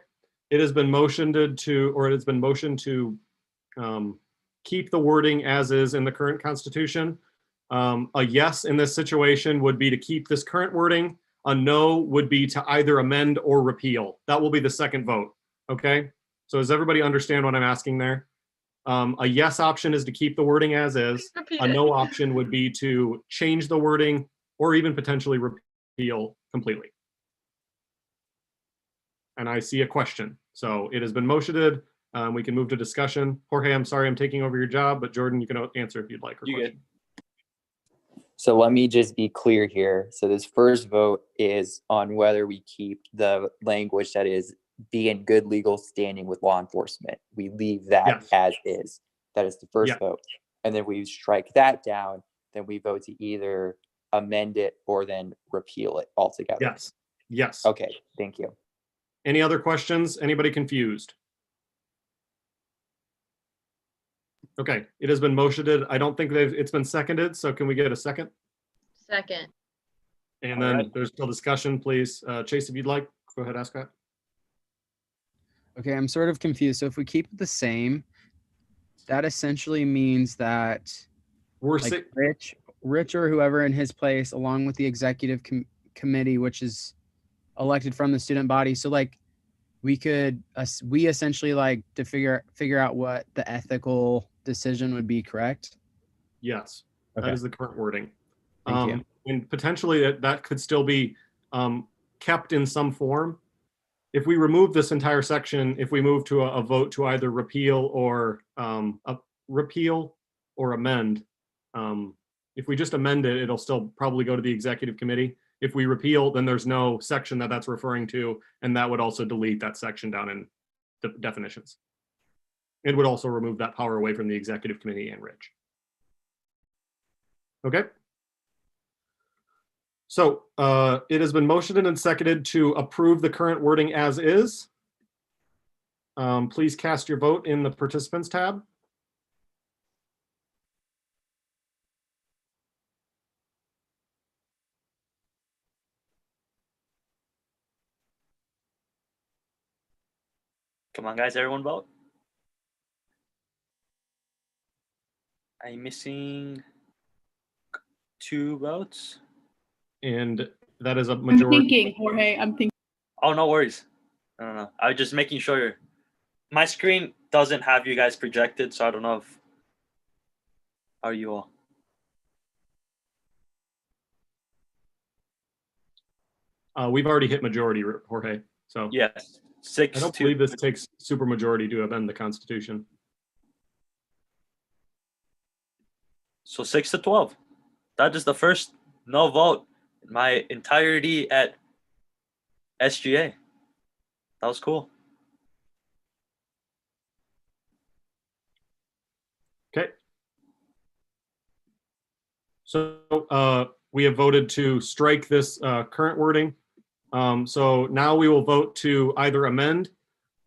S2: It has been motioned to keep the wording as is in the current Constitution. A yes in this situation would be to keep this current wording. A no would be to either amend or repeal. That will be the second vote. Okay. So does everybody understand what I'm asking there? A yes option is to keep the wording as is. A no option would be to change the wording or even potentially repeal completely. And I see a question. So it has been motioned. We can move to discussion. Jorge, I'm sorry I'm taking over your job, but Jordan, you can answer if you'd like.
S1: You good?
S12: So let me just be clear here. So this first vote is on whether we keep the language that is be in good legal standing with law enforcement. We leave that as is. That is the first vote. And then we strike that down. Then we vote to either amend it or then repeal it altogether.
S2: Yes. Yes.
S12: Okay. Thank you.
S2: Any other questions? Anybody confused? Okay, it has been motioned. I don't think it's been seconded, so can we get a second?
S15: Second.
S2: And
S1: All
S2: then
S1: right.
S2: there's still discussion, please. Chase, if you'd like, go ahead, ask that.
S4: Okay, I'm sort of confused. So if we keep it the same, that essentially means that
S2: We're
S4: like Rich or whoever in his place, along with the executive committee, which is elected from the student body. So like we could, we essentially like to figure out what the ethical decision would be, correct?
S2: Yes,
S4: Okay.
S2: that is the current wording.
S4: Thank you.
S2: And potentially that could still be kept in some form. If we remove this entire section, if we move to a vote to either repeal or amend, if we just amend it, it'll still probably go to the executive committee. If we repeal, then there's no section that's referring to, and that would also delete that section down in the definitions. It would also remove that power away from the executive committee and Rich. Okay. So it has been motioned and seconded to approve the current wording as is. Please cast your vote in the participants tab.
S1: Come on, guys, everyone vote. I'm missing 2 votes.
S2: And that is a
S11: I'm
S2: majority.
S11: thinking, Jorge. I'm thinking.
S1: Oh, no worries. No. I was just making sure. My screen doesn't have you guys projected, so I don't know if. Are you all?
S2: We've already hit majority, Jorge. So
S1: yes, 6.
S2: I don't believe this takes super majority to amend the Constitution.
S1: So 6-12. That is the first no vote in my entirety at SGA. That was cool.
S2: Okay. So we have voted to strike this current wording. So now we will vote to either amend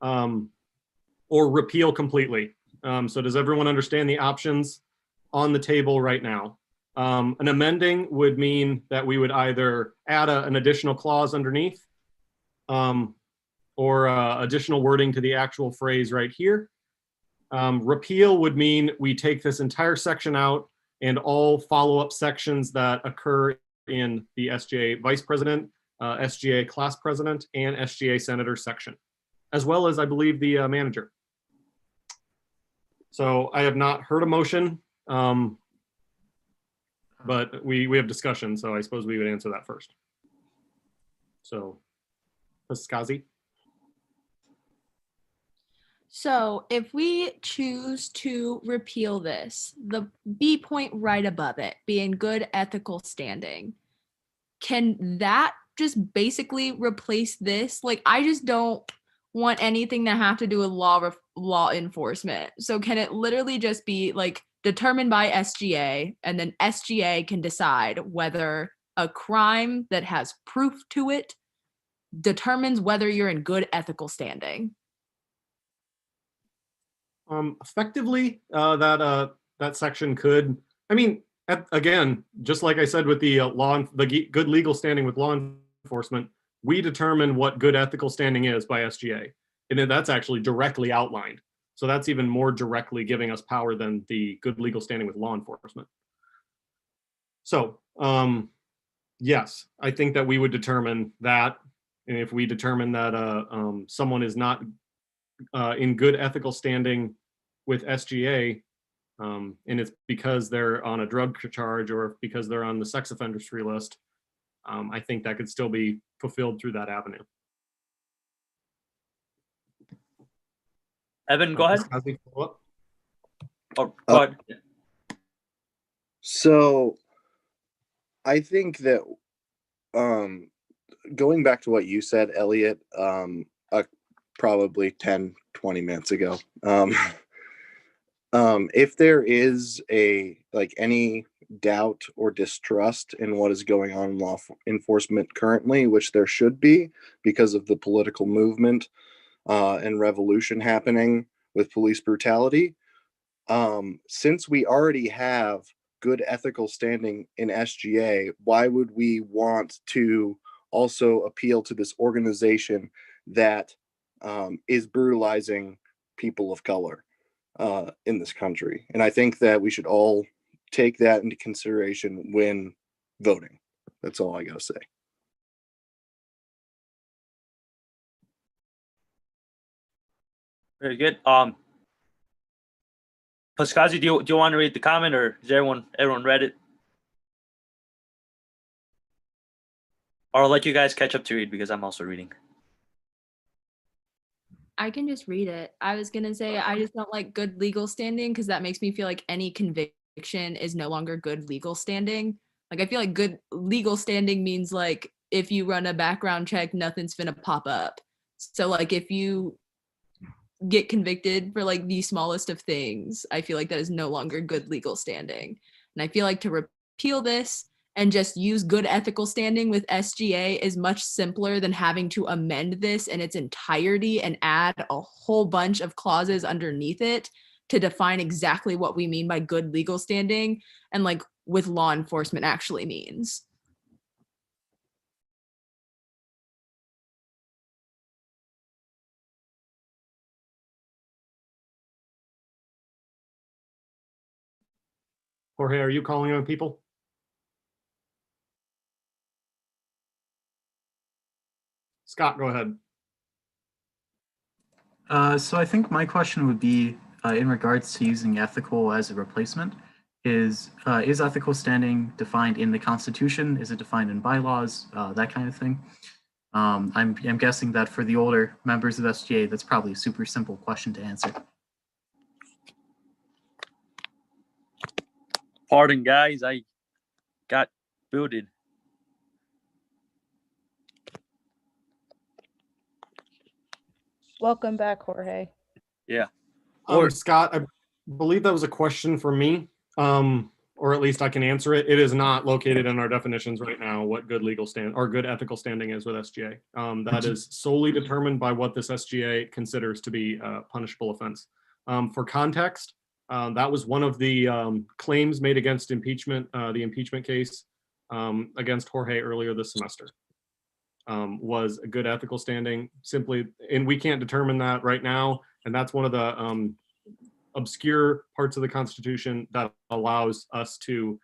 S2: or repeal completely. So does everyone understand the options on the table right now? An amending would mean that we would either add an additional clause underneath or additional wording to the actual phrase right here. Repeal would mean we take this entire section out and all follow-up sections that occur in the SGA Vice President, SGA Class President, and SGA Senator section, as well as, I believe, the manager. So I have not heard a motion, but we have discussion, so I suppose we would answer that first. So, Ms. Skazi?
S3: So if we choose to repeal this, the B point right above it being good ethical standing, can that just basically replace this? Like, I just don't want anything to have to do with law enforcement. So can it literally just be like determined by SGA, and then SGA can decide whether a crime that has proof to it determines whether you're in good ethical standing?
S2: Effectively, that section could. I mean, again, just like I said with the good legal standing with law enforcement, we determine what good ethical standing is by SGA, and then that's actually directly outlined. So that's even more directly giving us power than the good legal standing with law enforcement. So, yes, I think that we would determine that, and if we determine that someone is not in good ethical standing with SGA, and it's because they're on a drug charge or because they're on the sex offenders free list, I think that could still be fulfilled through that avenue.
S1: Evan, go ahead.
S2: Oh,
S1: go ahead.
S10: So I think that going back to what you said, Elliot, probably 10, 20 minutes ago, if there is any doubt or distrust in what is going on in law enforcement currently, which there should be because of the political movement and revolution happening with police brutality, since we already have good ethical standing in SGA, why would we want to also appeal to this organization that is brutalizing people of color in this country? And I think that we should all take that into consideration when voting. That's all I gotta say.
S1: Very good. Paskazi, do you want to read the comment, or is everyone read it? Or I'll let you guys catch up to read because I'm also reading.
S3: I can just read it. I was gonna say I just don't like good legal standing because that makes me feel like any conviction is no longer good legal standing. Like I feel like good legal standing means like if you run a background check, nothing's gonna pop up. So like if you get convicted for like the smallest of things, I feel like that is no longer good legal standing. And I feel like to repeal this and just use good ethical standing with SGA is much simpler than having to amend this in its entirety and add a whole bunch of clauses underneath it to define exactly what we mean by good legal standing and like with law enforcement actually means.
S2: Jorge, are you calling on people? Scott, go ahead.
S13: So I think my question would be in regards to using ethical as a replacement. Is ethical standing defined in the Constitution? Is it defined in bylaws? That kind of thing. I'm guessing that for the older members of SGA, that's probably a super simple question to answer.
S1: Pardon, guys, I got booted.
S16: Welcome back, Jorge.
S1: Yeah.
S2: Scott, I believe that was a question for me, or at least I can answer it. It is not located in our definitions right now what good legal stand or good ethical standing is with SGA. That is solely determined by what this SGA considers to be a punishable offense. For context, that was one of the claims made against impeachment, the impeachment case against Jorge earlier this semester. Was a good ethical standing simply, and we can't determine that right now. And that's one of the obscure parts of the Constitution that allows us to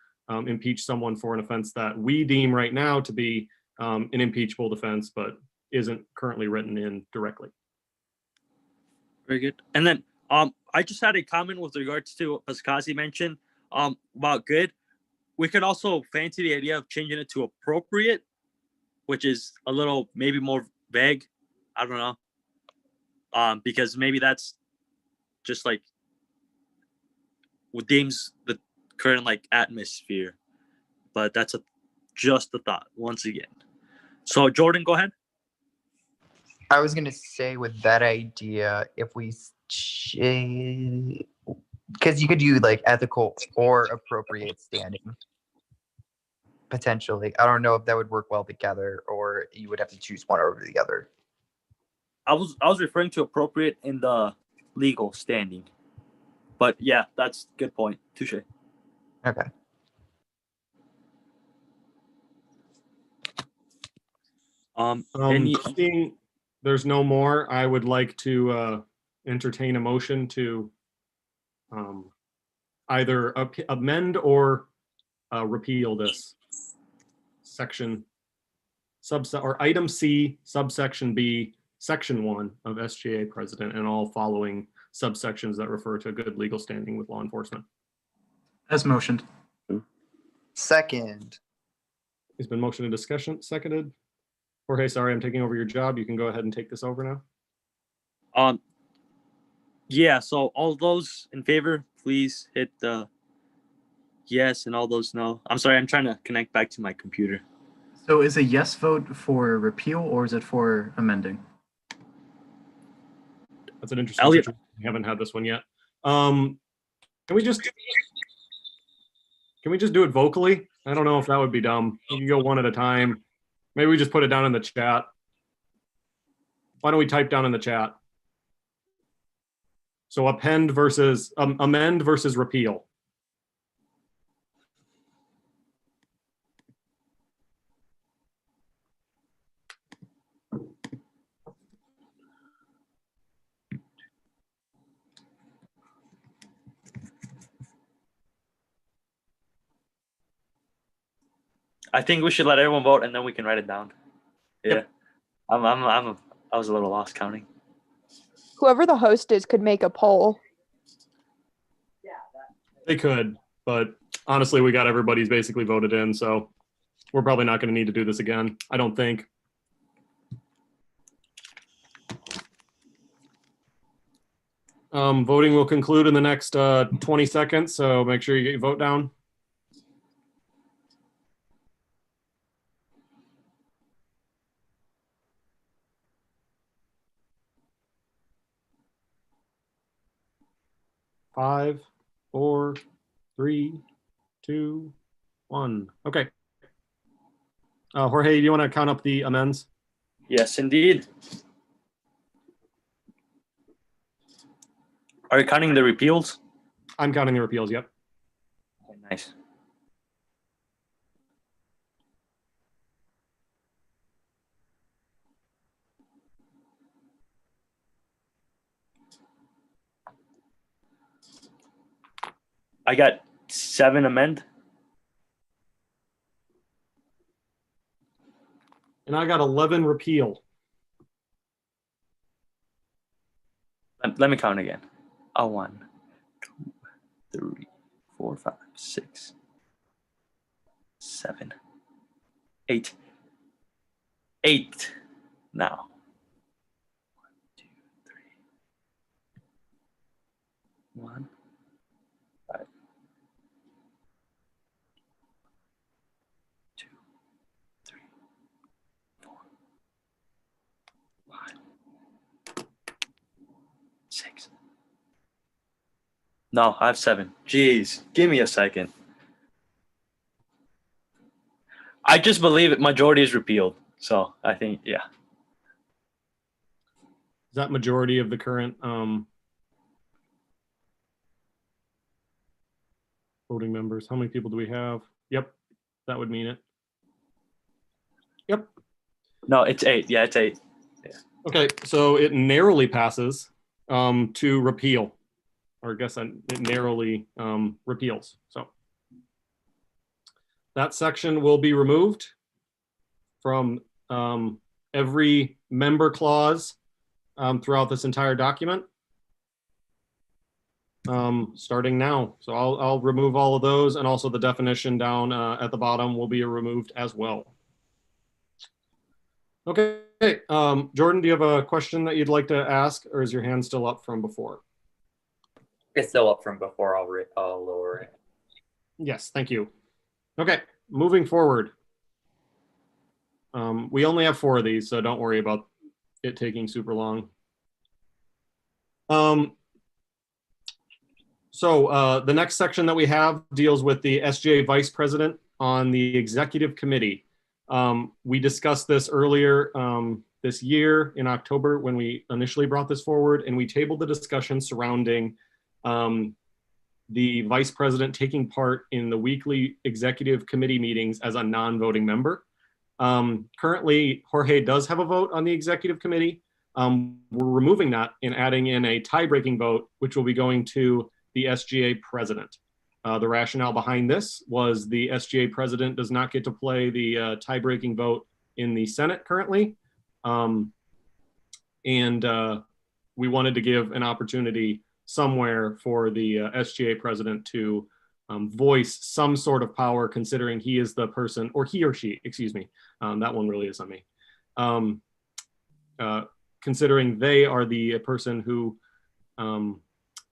S2: impeach someone for an offense that we deem right now to be an impeachable offense, but isn't currently written in directly.
S1: Very good. And then I just had a comment with regards to what Paskazi mentioned about good. We could also fancy the idea of changing it to appropriate, which is a little maybe more vague. I don't know. Because maybe that's just like what deems the current like atmosphere. But that's just a thought once again. So Jordan, go ahead.
S12: I was gonna say with that idea, if we, because you could do like ethical or appropriate standing. Potentially. I don't know if that would work well together or you would have to choose one over the other.
S1: I was referring to appropriate in the legal standing. But yeah, that's a good point. Touche.
S12: Okay.
S2: Seeing there's no more, I would like to entertain a motion to either amend or repeal this section or item C, subsection B, section 1 of SGA president and all following subsections that refer to good legal standing with law enforcement.
S13: As motioned.
S12: Second.
S2: It's been motioned and discussion, seconded. Jorge, sorry, I'm taking over your job. You can go ahead and take this over now.
S1: Yeah, so all those in favor, please hit the yes, and all those no. I'm sorry, I'm trying to connect back to my computer.
S13: So is a yes vote for repeal or is it for amending?
S2: That's an interesting situation. We haven't had this one yet. Can we just do it vocally? I don't know if that would be dumb. We can go one at a time. Maybe we just put it down in the chat. Why don't we type down in the chat? So amend versus repeal.
S1: I think we should let everyone vote and then we can write it down. Yeah.
S2: Yep.
S1: I was a little lost counting.
S5: Whoever the host is could make a poll.
S2: They could, but honestly, we got everybody's basically voted in, so we're probably not going to need to do this again. I don't think. Voting will conclude in the next 20 seconds, so make sure you get your vote down. Five, 4, 3, 2, 1. Okay. Jorge, do you want to count up the amends?
S1: Yes, indeed. Are you counting the repeals?
S2: I'm counting the repeals, yep.
S1: Okay, nice. I got 7 amend.
S2: And I got 11 repeal.
S1: Let me count again. 1, 2, 3, 4, 5, 6, 7, 8. 8 now. 1, 2, 3. 1, 5, 2, 3, 4, 5, 6. No, I have 7. Jeez, give me a second. I just believe it. Majority is repealed. So I think, yeah.
S2: Is that majority of the current voting members? How many people do we have? Yep, that would mean it. Yep.
S1: No, it's 8. Yeah, it's 8. Yeah.
S2: Okay, so it narrowly passes to repeal, or I guess it narrowly repeals. So that section will be removed from every member clause throughout this entire document, starting now. So I'll remove all of those, and also the definition down at the bottom will be removed as well. Okay, Jordan, do you have a question that you'd like to ask, or is your hand still up from before?
S12: It's still up from before. I'll lower it.
S2: Yes, thank you. Okay, moving forward. We only have 4 of these, so don't worry about it taking super long. So the next section that we have deals with the SGA Vice President on the Executive Committee. We discussed this earlier this year in October when we initially brought this forward, and we tabled the discussion surrounding the Vice President taking part in the weekly Executive Committee meetings as a non-voting member. Currently, Jorge does have a vote on the Executive Committee. We're removing that and adding in a tie-breaking vote, which will be going to the SGA President. The rationale behind this was the SGA President does not get to play the tie-breaking vote in the Senate currently. And we wanted to give an opportunity somewhere for the SGA President to voice some sort of power, considering he is the person, or he or she, excuse me, that one really is on me. Considering they are the person who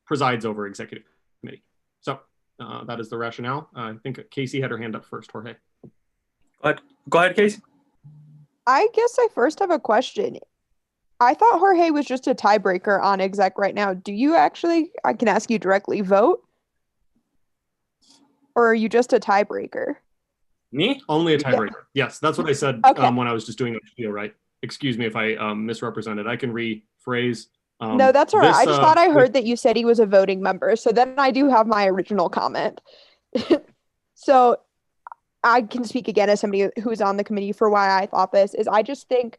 S2: presides over Executive Committee. So that is the rationale. I think Casey had her hand up first, Jorge.
S1: Go ahead, Casey.
S5: I guess I first have a question. I thought Jorge was just a tiebreaker on exec right now. Do you actually, I can ask you directly, vote? Or are you just a tiebreaker?
S2: Me? Only a tiebreaker. Yeah. Yes, that's what I said when I was just doing the spiel, right? Excuse me if I misrepresented. I can rephrase
S5: No, that's all right. I
S2: this,
S5: just thought I
S2: this-
S5: heard that you said he was a voting member. So then I do have my original comment. So I can speak again as somebody who's on the committee for why I thought this is I just think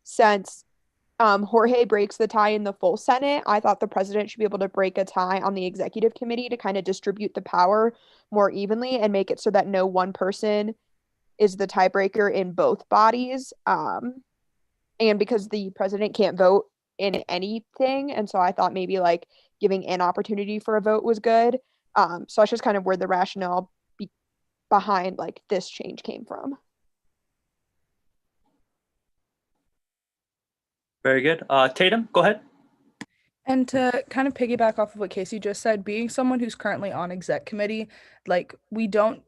S5: since Jorge breaks the tie in the full Senate, I thought the president should be able to break a tie on the executive committee to kind of distribute the power more evenly and make it so that no one person is the tiebreaker in both bodies. And because the president can't vote in anything, and so I thought maybe like giving an opportunity for a vote was good. So that's just kind of where the rationale behind like this change came from.
S1: Very good. Tatum, go ahead.
S6: And to kind of piggyback off of what Casey just said, being someone who's currently on exec committee, like we don't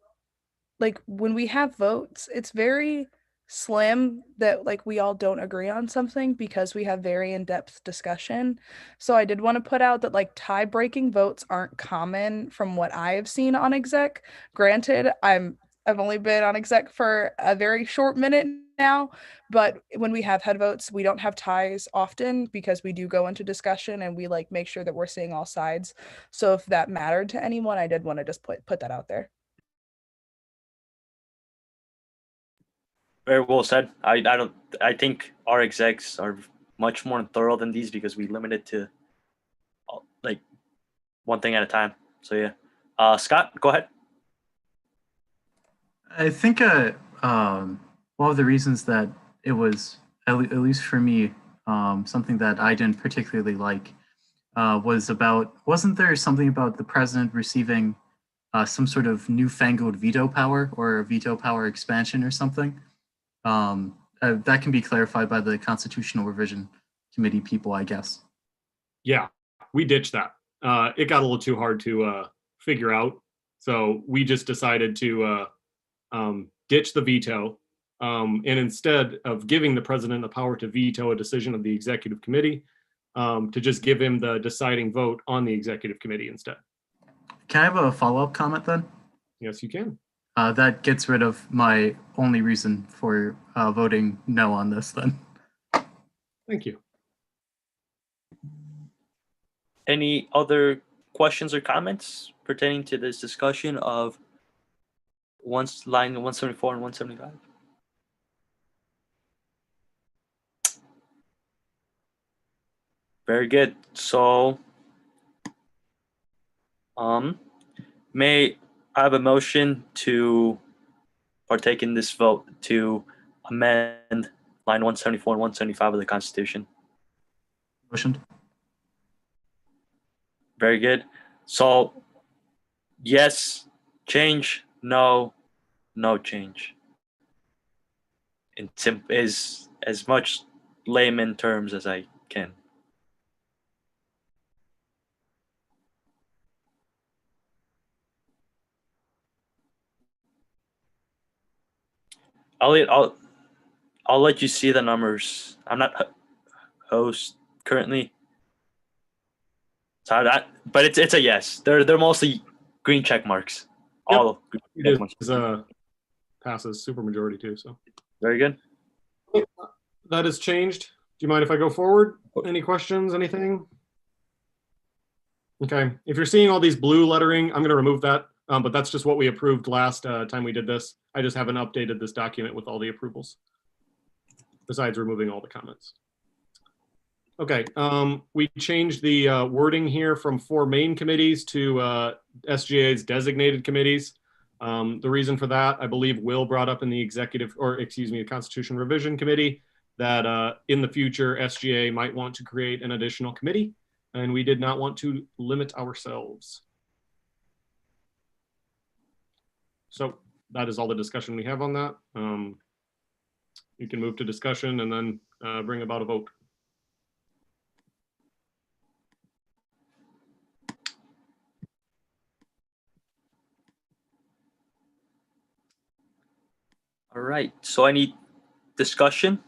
S6: like when we have votes, it's very slim that like we all don't agree on something because we have very in-depth discussion. So I did want to put out that like tie-breaking votes aren't common from what I have seen on exec. Granted, I've only been on exec for a very short minute now, but when we have had votes, we don't have ties often because we do go into discussion and we like make sure that we're seeing all sides. So if that mattered to anyone, I did want to just put that out there.
S1: Very well said. I think our execs are much more thorough than these because we limit it to like one thing at a time. So yeah. Scott, go ahead.
S13: I think one of the reasons that it was, at least for me, something that I didn't particularly like wasn't there something about the president receiving some sort of newfangled veto power or a veto power expansion or something? That can be clarified by the Constitutional Revision Committee people, I guess.
S2: Yeah, we ditched that. It got a little too hard to figure out. So we just decided to ditch the veto. And instead of giving the president the power to veto a decision of the executive committee, to just give him the deciding vote on the executive committee instead.
S13: Can I have a follow-up comment then?
S2: Yes, you can.
S13: That gets rid of my only reason for voting no on this then.
S2: Thank you.
S1: Any other questions or comments pertaining to this discussion of line 174 and 175? Very good. So, may I have a motion to partake in this vote to amend line 174 and 175 of the Constitution?
S13: Motioned.
S1: Very good. So, yes, change, no, no change. In is as much layman terms as I can. I'll let you see the numbers. I'm not host currently, so but it's a yes. They're mostly green check marks.
S2: Yep.
S1: All
S2: it is passes supermajority too. So
S1: very good.
S2: That has changed. Do you mind if I go forward? Any questions? Anything? Okay. If you're seeing all these blue lettering, I'm going to remove that. But that's just what we approved last time we did this. I just haven't updated this document with all the approvals, besides removing all the comments. Okay. We changed the wording here from 4 main committees to SGA's designated committees. The reason for that, I believe Will brought up in the the Constitution Revision Committee that in the future, SGA might want to create an additional committee, and we did not want to limit ourselves. So that is all the discussion we have on that. You can move to discussion and then bring about a vote.
S1: All right. So any discussion?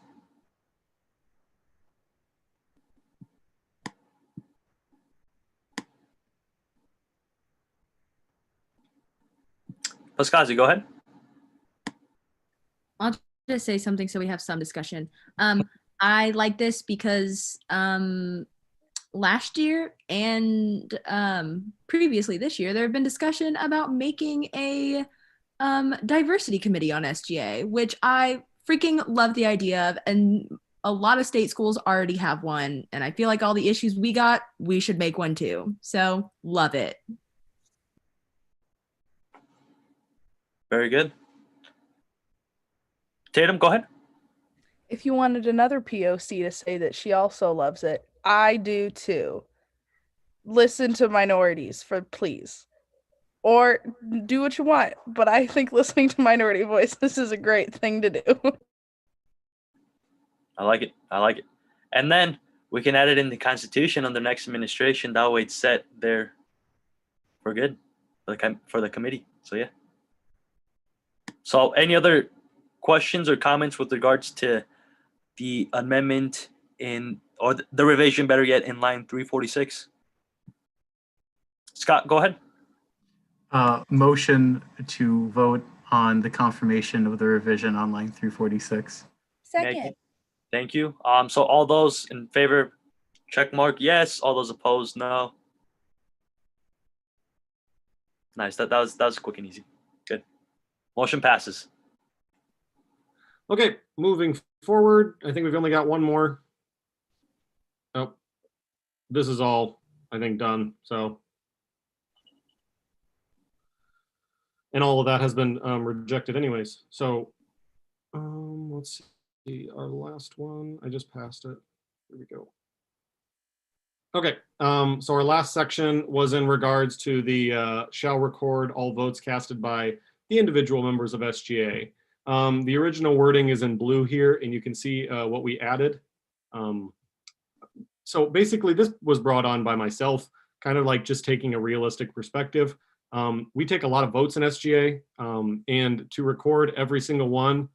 S1: Pascazi, go ahead.
S3: I'll just say something so we have some discussion. I like this because last year and previously this year, there have been discussion about making a diversity committee on SGA, which I freaking love the idea of. And a lot of state schools already have one. And I feel like all the issues we got, we should make one too. So love it.
S1: Very good. Tatum, go ahead.
S6: If you wanted another POC to say that she also loves it, I do too. Listen to minorities for please. Or do what you want, but I think listening to minority voices is a great thing to do.
S1: I like it. I like it. And then we can add it in the Constitution under next administration. That way it's set there for good for the committee. So yeah. So any other questions or comments with regards to the amendment or the revision, better yet, in line 346? Scott, go ahead.
S13: Motion to vote on the confirmation of the revision on line 346.
S3: Second.
S1: Thank you. So all those in favor, check mark yes. All those opposed, no. Nice. That was quick and easy. Good. Motion passes.
S2: Okay, moving forward, I think we've only got one more. Oh, this is all, I think, done. So, and all of that has been rejected anyways. So, let's see, our last one, I just passed it. Here we go. Okay, so our last section was in regards to the shall record all votes casted by the individual members of SGA. The original wording is in blue here, and you can see what we added. So basically, this was brought on by myself, kind of like just taking a realistic perspective. We take a lot of votes in SGA, and to record every single one,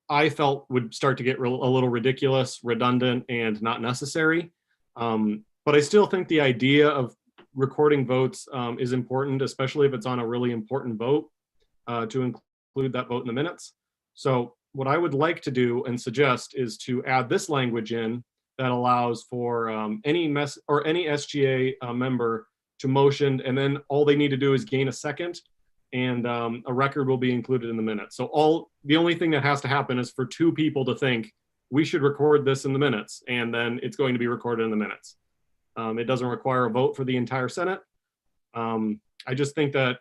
S2: I felt would start to get a little ridiculous, redundant, and not necessary. But I still think the idea of recording votes is important, especially if it's on a really important vote, to include that vote in the minutes. So what I would like to do and suggest is to add this language in that allows for any SGA member to motion, and then all they need to do is gain a second, and a record will be included in the minutes. So the only thing that has to happen is for two people to think, we should record this in the minutes, and then it's going to be recorded in the minutes. It doesn't require a vote for the entire Senate. I just think that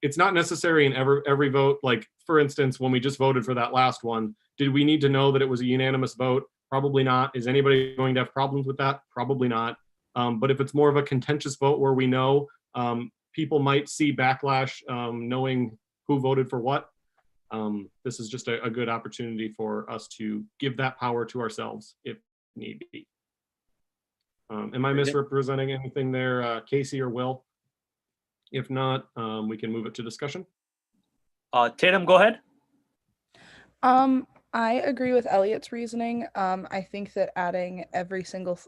S2: it's not necessary in every vote. Like, for instance, when we just voted for that last one, did we need to know that it was a unanimous vote? Probably not. Is anybody going to have problems with that? Probably not. But if it's more of a contentious vote where we know people might see backlash knowing who voted for what, this is just a good opportunity for us to give that power to ourselves if need be. Am I misrepresenting anything there, Casey or Will? If not, we can move it to discussion.
S1: Tatum, go ahead.
S6: I agree with Elliot's reasoning. I think that adding every single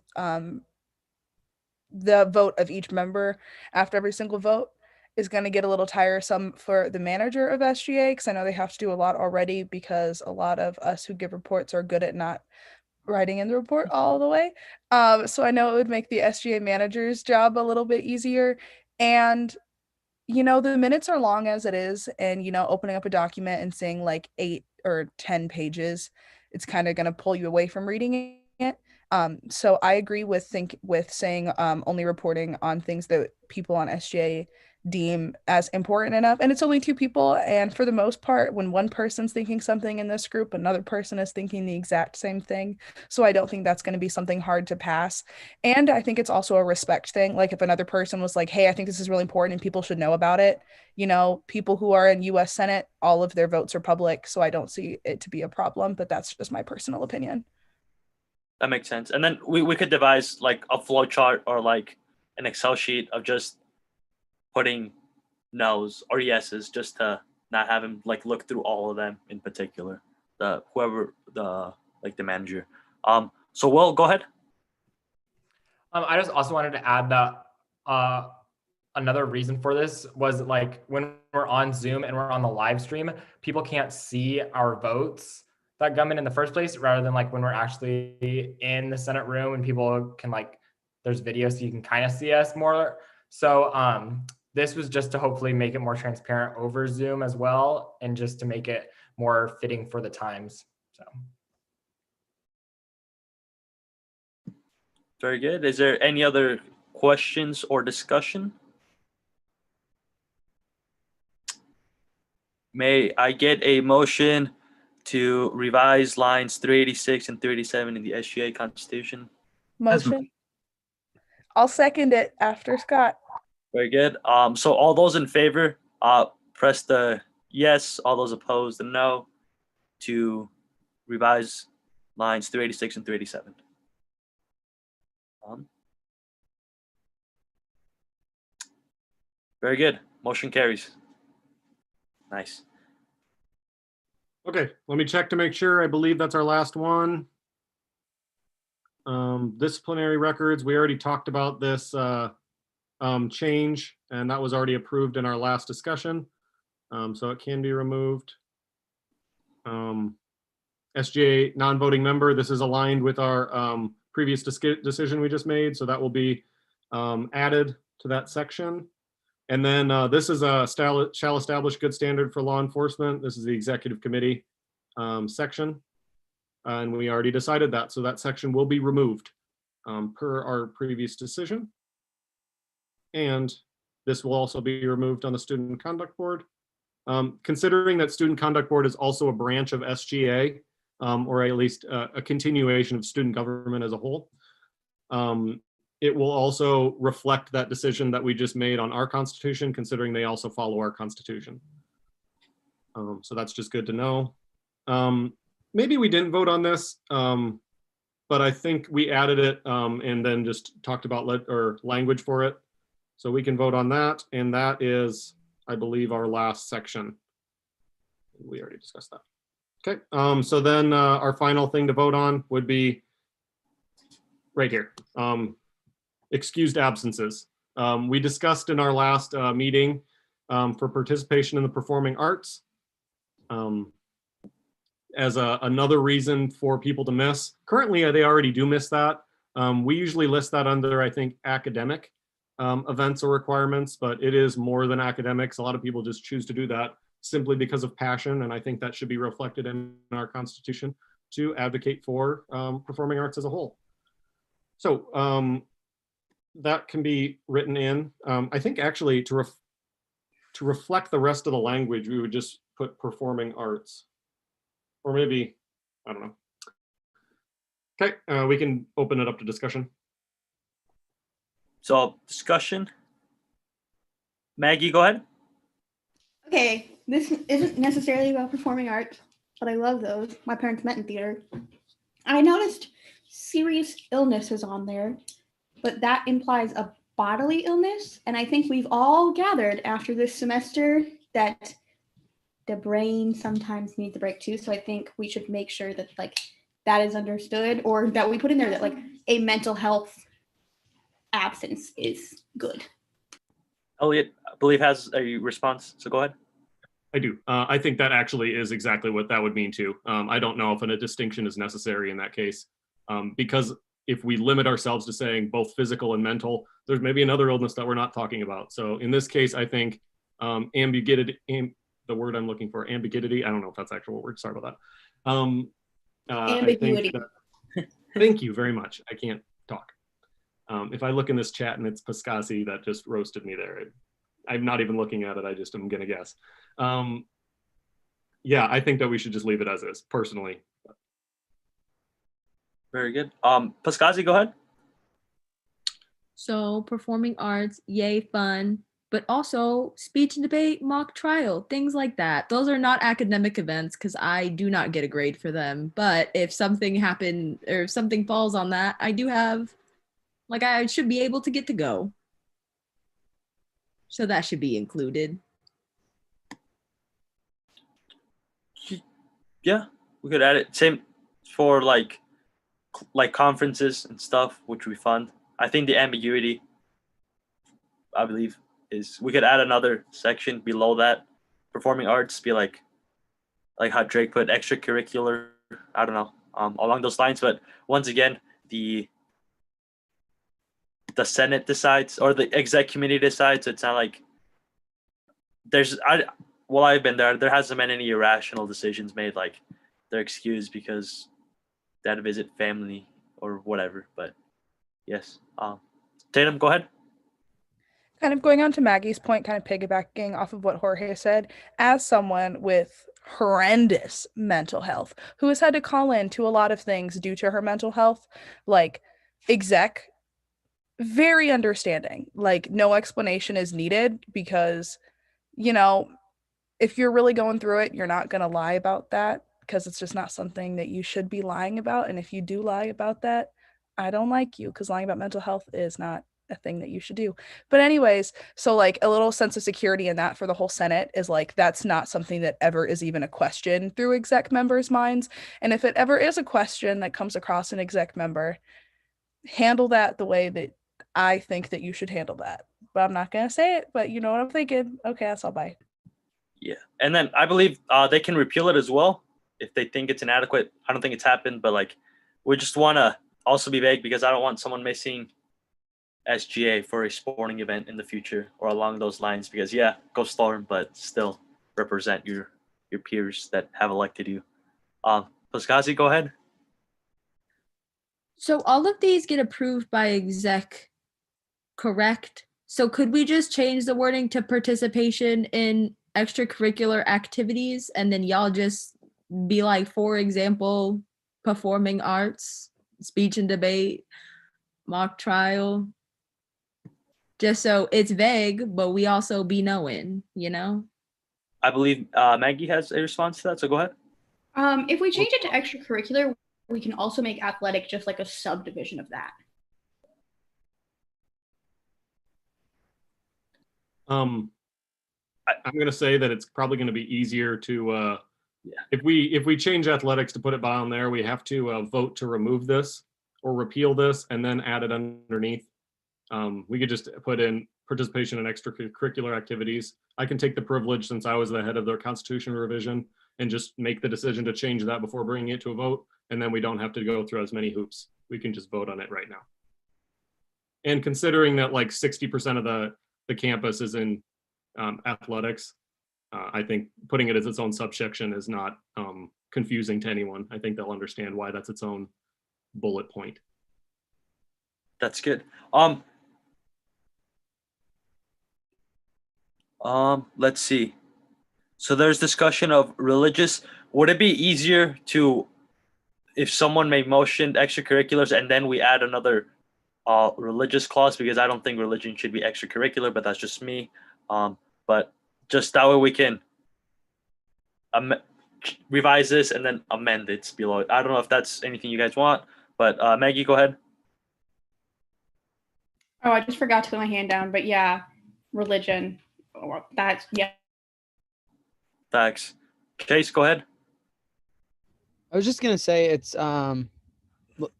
S6: the vote of each member after every single vote is going to get a little tiresome for the manager of SGA, because I know they have to do a lot already, because a lot of us who give reports are good at not writing in the report all the way. So I know it would make the SGA manager's job a little bit easier. And the minutes are long as it is, and opening up a document and seeing like 8 or 10 pages, it's kind of going to pull you away from reading it. So I agree with saying only reporting on things that people on SGA deem as important enough. And it's only 2 people, and for the most part, when one person's thinking something in this group, another person is thinking the exact same thing. So I don't think that's going to be something hard to pass. And I think it's also a respect thing. Like, if another person was like, hey, I think this is really important and people should know about it, people who are in US Senate, all of their votes are public, so I don't see it to be a problem. But that's just my personal opinion.
S1: That makes sense. And then we could devise like a flow chart or like an Excel sheet of just putting no's or yeses, just to not have him like look through all of them in particular. The manager. So Will, go ahead.
S7: I just also wanted to add that another reason for this was, like, when we're on Zoom and we're on the live stream, people can't see our votes that come in the first place, rather than like when we're actually in the Senate room and people can like there's video so you can kind of see us more. So this was just to hopefully make it more transparent over Zoom as well, and just to make it more fitting for the times. So.
S1: Very good. Is there any other questions or discussion? May I get a motion to revise lines 386 and 37 in the SGA Constitution?
S6: Motion. I'll second it after Scott.
S1: Very good. So all those in favor, press the yes. All those opposed, the no, to revise lines 386 and 387. Very good. Motion carries. Nice.
S2: Okay, let me check to make sure. I believe that's our last one. Disciplinary records, we already talked about this change, and that was already approved in our last discussion. So it can be removed. SGA non-voting member, this is aligned with our previous decision we just made, so that will be added to that section. And then this is a shall establish good standard for law enforcement. This is the executive committee section. And we already decided that, so that section will be removed per our previous decision. And this will also be removed on the Student Conduct Board. Considering that Student Conduct Board is also a branch of SGA, or at least a continuation of student government as a whole, it will also reflect that decision that we just made on our Constitution, considering they also follow our Constitution. So that's just good to know. Maybe we didn't vote on this, but I think we added it and then just talked about language for it. So we can vote on that, and that is, I believe, our last section. We already discussed that. Okay, so then our final thing to vote on would be right here. Excused absences. We discussed in our last meeting for participation in the performing arts as another reason for people to miss. Currently, they already do miss that. We usually list that under, I think, academic events or requirements, but it is more than academics. A lot of people just choose to do that simply because of passion, and I think that should be reflected in our Constitution to advocate for performing arts as a whole. So that can be written in. I think actually to reflect the rest of the language, we would just put performing arts. Or maybe, I don't know. Okay, we can open it up to discussion.
S1: So discussion. Maggie, go ahead.
S11: Okay, this isn't necessarily about performing arts, but I love those. My parents met in theater. I noticed serious illness is on there, but that implies a bodily illness. And I think we've all gathered after this semester that the brain sometimes needs a break too. So I think we should make sure that that is understood, or that we put in there that a mental health absence is good.
S1: Elliot, I believe, has a response, so go ahead.
S2: I do. I think that actually is exactly what that would mean too. I don't know if a distinction is necessary in that case, because if we limit ourselves to saying both physical and mental, there's maybe another illness that we're not talking about. So in this case, I think ambiguity, the word I'm looking for, ambiguity. I don't know if that's actual word. Sorry about that.
S11: Ambiguity.
S2: Thank you very much. I can't talk. If I look in this chat and it's Pascasi, that just roasted me there. I'm not even looking at it. I just am going to guess. Yeah, I think that we should just leave it as is, personally.
S1: Very good. Pascasi, go ahead.
S3: So performing arts, yay, fun, but also speech and debate, mock trial, things like that. Those are not academic events because I do not get a grade for them. But if something happened or if something falls on that, I do have, I should be able to get to go. So that should be included.
S1: Yeah, we could add it. Same for like conferences and stuff, which we fund. I think the ambiguity, I believe, is we could add another section below that. Performing arts, be like how Drake put extracurricular. I don't know, along those lines. But once again, the the Senate decides or the exec committee decides. It's not like I've been there. There hasn't been any irrational decisions made, like they're excused because they had to visit family or whatever. But yes, Tatum, go ahead.
S6: Kind of going on to Maggie's point, kind of piggybacking off of what Jorge said, as someone with horrendous mental health who has had to call in to a lot of things due to her mental health, like exec, very understanding. Like no explanation is needed because, you know, if you're really going through it, you're not going to lie about that because it's just not something that you should be lying about. And if you do lie about that, I don't like you because lying about mental health is not a thing that you should do. But anyways, so like a little sense of security in that for the whole Senate is like that's not something that ever is even a question through exec members' minds. And if it ever is a question that comes across an exec member, handle that the way that I think that you should handle that. But I'm not gonna say it, but you know what I'm thinking. Okay, that's all. Bye.
S1: Yeah, and then I believe they can repeal it as well if they think it's inadequate. I don't think it's happened, but like we just want to also be vague because I don't want someone missing SGA for a sporting event in the future or along those lines. Because yeah, go Storm, but still represent your peers that have elected you. Paskazi, go ahead.
S3: So all of these get approved by exec, correct? So could we just change the wording to participation in extracurricular activities and then y'all just be like, for example, performing arts, speech and debate, mock trial, just so it's vague, but we also be knowing, you know?
S1: I believe Maggie has a response to that, so go ahead.
S11: If we change it to extracurricular, we can also make athletic just like a subdivision of that.
S2: I'm going to say that it's probably going to be easier to, if we change athletics to put it down there, we have to vote to remove this or repeal this and then add it underneath. We could just put in participation in extracurricular activities. I can take the privilege since I was the head of their constitution revision and just make the decision to change that before bringing it to a vote. And then we don't have to go through as many hoops. We can just vote on it right now. And considering that like 60% of the campus is in athletics, I think putting it as its own subsection is not confusing to anyone. I think they'll understand why that's its own bullet point.
S1: That's good. Let's see. So there's discussion of religious. Would it be easier to, if someone made motion extracurriculars and then we add another religious clause, because I don't think religion should be extracurricular, but that's just me. But just that way we can revise this and then amend it below it. I don't know if that's anything you guys want, but Maggie, go ahead.
S11: Oh, I just forgot to put my hand down, but yeah, religion. That's, yeah.
S1: Thanks. Chase, go ahead.
S4: I was just gonna say it's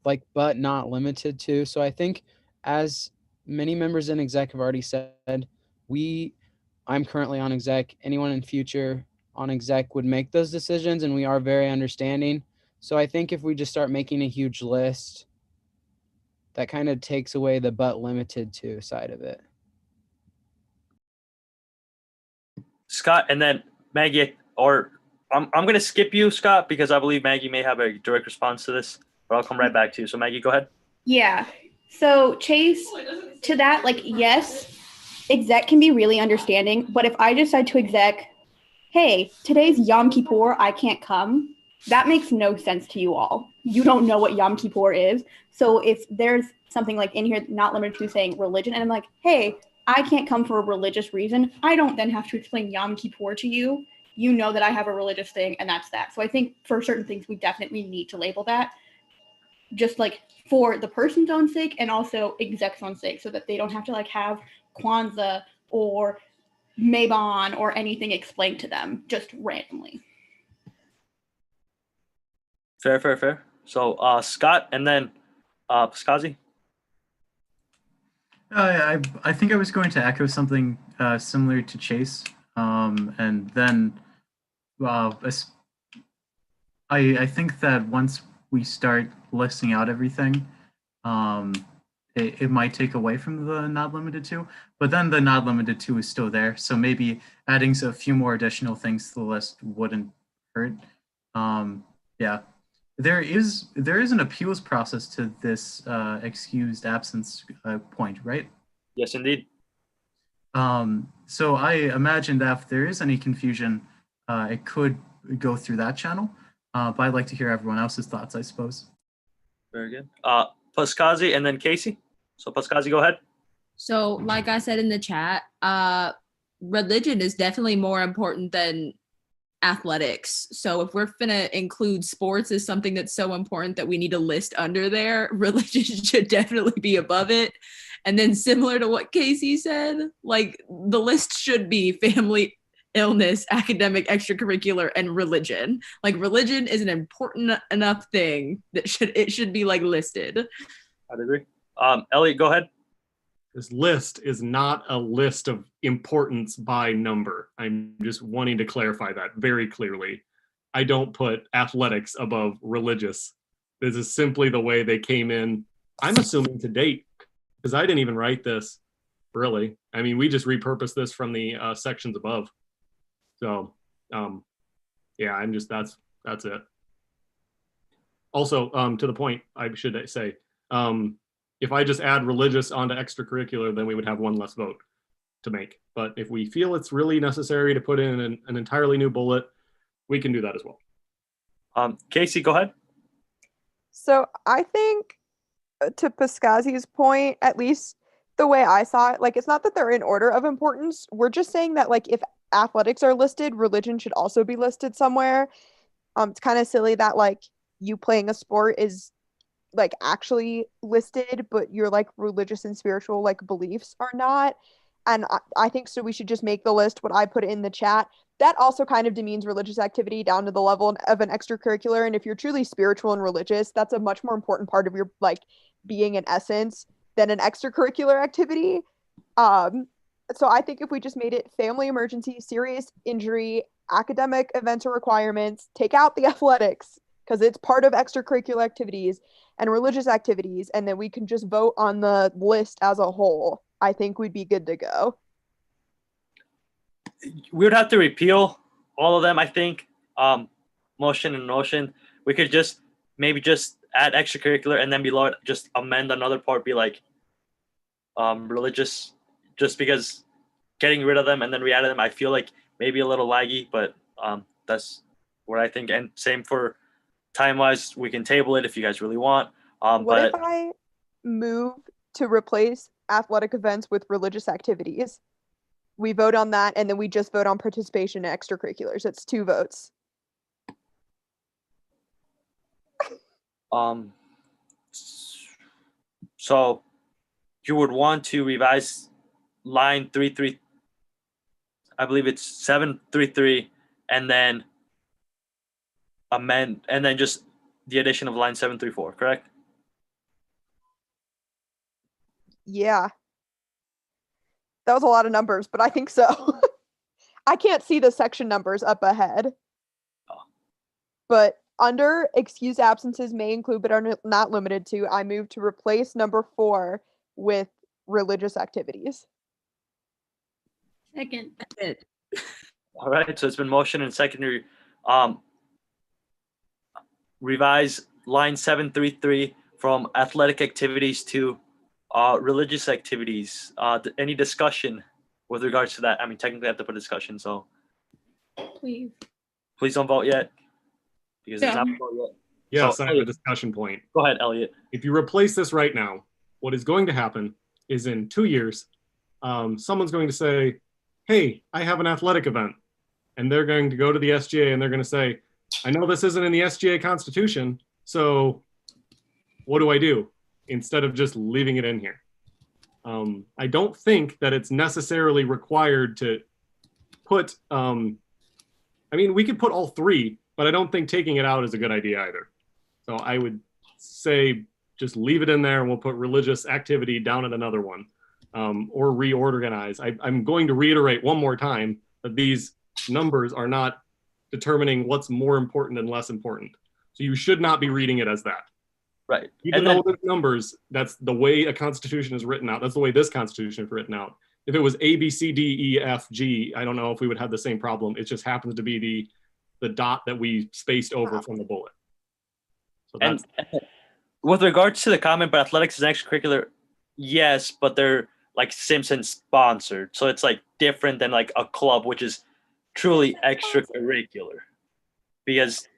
S4: like but not limited to. So I think as many members in exec have already said, I'm currently on exec. Anyone in future on exec would make those decisions, and we are very understanding. So I think if we just start making a huge list, that kind of takes away the but limited to side of it.
S1: Scott, and then Maggie, or I'm going to skip you, Scott, because I believe Maggie may have a direct response to this, but I'll come right back to you. So Maggie, go ahead.
S11: Yeah. So Chase, to that, like, yes, exec can be really understanding, but if I decide to exec, hey, today's Yom Kippur, I can't come, that makes no sense to you all. You don't know what Yom Kippur is. So if there's something like in here, not limited to saying religion, and I'm like, hey, I can't come for a religious reason, I don't then have to explain Yom Kippur to you. You know that I have a religious thing, and that's that. So I think for certain things, we definitely need to label that, just like for the person's own sake and also exec's own sake, so that they don't have to like have Kwanzaa or Mabon or anything explained to them just randomly.
S1: Fair. So Scott, and then Paskazi.
S13: I think I was going to echo something similar to Chase, and then I think that once we start listing out everything, it might take away from the not limited to, but then the not limited to is still there. So maybe adding a few more additional things to the list wouldn't hurt. Yeah, there is an appeals process to this excused absence point, right?
S1: Yes, indeed.
S13: So I imagine that if there is any confusion, it could go through that channel. But I'd like to hear everyone else's thoughts, I suppose.
S1: Very good. Paskazi and then Casey. So Paskazi, go ahead.
S3: So, like I said in the chat, religion is definitely more important than athletics. So if we're gonna include sports as something that's so important that we need a list under there, religion should definitely be above it. And then similar to what Casey said, like the list should be family, illness, academic, extracurricular, and religion. Like religion is an important enough thing that it should be like listed.
S1: I'd agree. Elliot, go ahead.
S2: This list is not a list of importance by number. I'm just wanting to clarify that very clearly. I don't put athletics above religious. This is simply the way they came in. I'm assuming to date, because I didn't even write this, really. I mean, we just repurposed this from the sections above. So, yeah, I'm just, that's it. Also, to the point, I should say, if I just add religious onto extracurricular, then we would have one less vote to make. But if we feel it's really necessary to put in an entirely new bullet, we can do that as well.
S1: Casey, go ahead.
S5: So I think to Paskazi's point, at least the way I saw it, like it's not that they're in order of importance. We're just saying that like if athletics are listed, religion should also be listed somewhere. It's kind of silly that like you playing a sport is like actually listed, but your like religious and spiritual like beliefs are not. And I think so we should just make the list what I put in the chat. That also kind of demeans religious activity down to the level of an extracurricular. And if you're truly spiritual and religious, that's a much more important part of your like being in essence than an extracurricular activity. So I think if we just made it family emergency, serious injury, academic events or requirements, take out the athletics because it's part of extracurricular activities and religious activities, and then we can just vote on the list as a whole, I think we'd be good to go.
S1: We would have to repeal all of them, I think. Motion and notion. We could just maybe just add extracurricular and then below it just amend another part, be like religious, just because getting rid of them and then re-adding them, I feel like maybe a little laggy, but that's what I think. And same for time-wise, we can table it if you guys really want.
S5: What if I move to replace athletic events with religious activities? We vote on that, and then we just vote on participation in extracurriculars. It's 2 votes.
S1: So you would want to revise line 33, I believe it's 733, and then amend, and then just the addition of line 734, correct?
S5: Yeah. That was a lot of numbers, but I think so. I can't see the section numbers up ahead.
S1: Oh.
S5: But under excused absences may include but are not limited to, I move to replace number 4 with religious activities.
S11: Second.
S1: All right, so it's been motion and secondary. Revise line 733 from athletic activities to religious activities. Any discussion with regards to that? I mean, technically I have to put a discussion, so
S11: Please
S1: don't vote yet. Because it's not vote yet.
S2: Yes,
S1: So,
S2: I have a discussion point.
S1: Go ahead, Elliot.
S2: If you replace this right now, what is going to happen is in 2 years, someone's going to say, hey, I have an athletic event. And they're going to go to the SGA and they're going to say, I know this isn't in the SGA Constitution, so what do I do? Instead of just leaving it in here. I don't think that it's necessarily required to put, I mean, we could put all 3, but I don't think taking it out is a good idea either. So I would say just leave it in there and we'll put religious activity down at another one, or reorganize. I'm going to reiterate one more time that these numbers are not determining what's more important and less important. So you should not be reading it as that.
S1: Right.
S2: Even
S1: And
S2: though
S1: then
S2: there's numbers, that's the way a constitution is written out. That's the way this constitution is written out. If it was A, B, C, D, E, F, G, I don't know if we would have the same problem. It just happens to be the dot that we spaced over from the bullet. So that's
S1: and with regards to the comment, but athletics is extracurricular, yes, but they're like Simpson sponsored, so it's like different than like a club, which is truly extracurricular. Because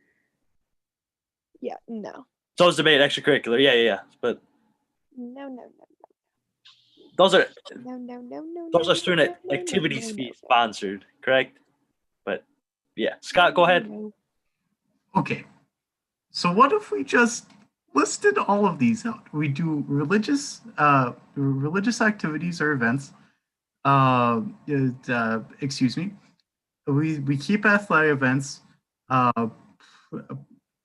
S5: Yeah, no.
S1: so is debate extracurricular, yeah. But
S5: No.
S1: those are
S5: No.
S1: student activities fee sponsored, correct? But yeah, Scott, go ahead.
S13: Okay. So what if we just listed all of these out? We do religious activities or events. Excuse me. We keep athletic events,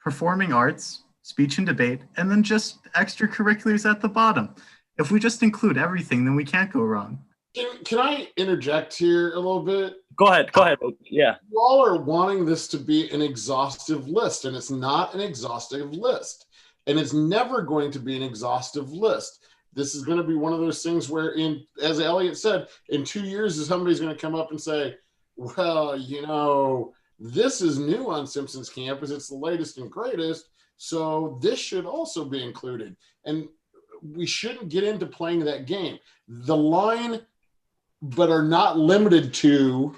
S13: performing arts, speech and debate, and then just extracurriculars at the bottom. If we just include everything, then we can't go wrong.
S9: Can I interject here a little bit?
S1: Go ahead. Yeah.
S9: You all are wanting this to be an exhaustive list, and it's not an exhaustive list. And it's never going to be an exhaustive list. This is going to be one of those things where, as Elliot said, in 2 years, somebody's going to come up and say, well, this is new on Simpson's campus. It's the latest and greatest. So this should also be included. And we shouldn't get into playing that game. The line, but are not limited to,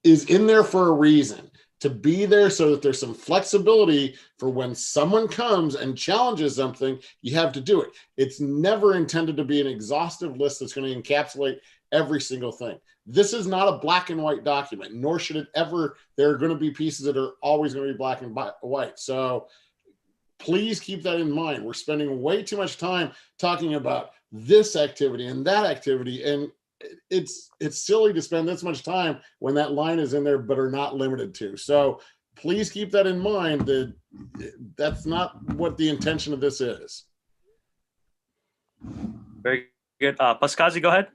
S9: is in there for a reason, to be there so that there's some flexibility for when someone comes and challenges something, you have to do it. It's never intended to be an exhaustive list that's going to encapsulate every single thing. This is not a black and white document, nor should it ever. There are going to be pieces that are always going to be black and white. So please keep that in mind. We're spending way too much time talking about this activity and that activity, and it's silly to spend this much time when that line is in there, but are not limited to. So please keep that in mind, that that's not what the intention of this is.
S1: Very good. Paskazi, go ahead.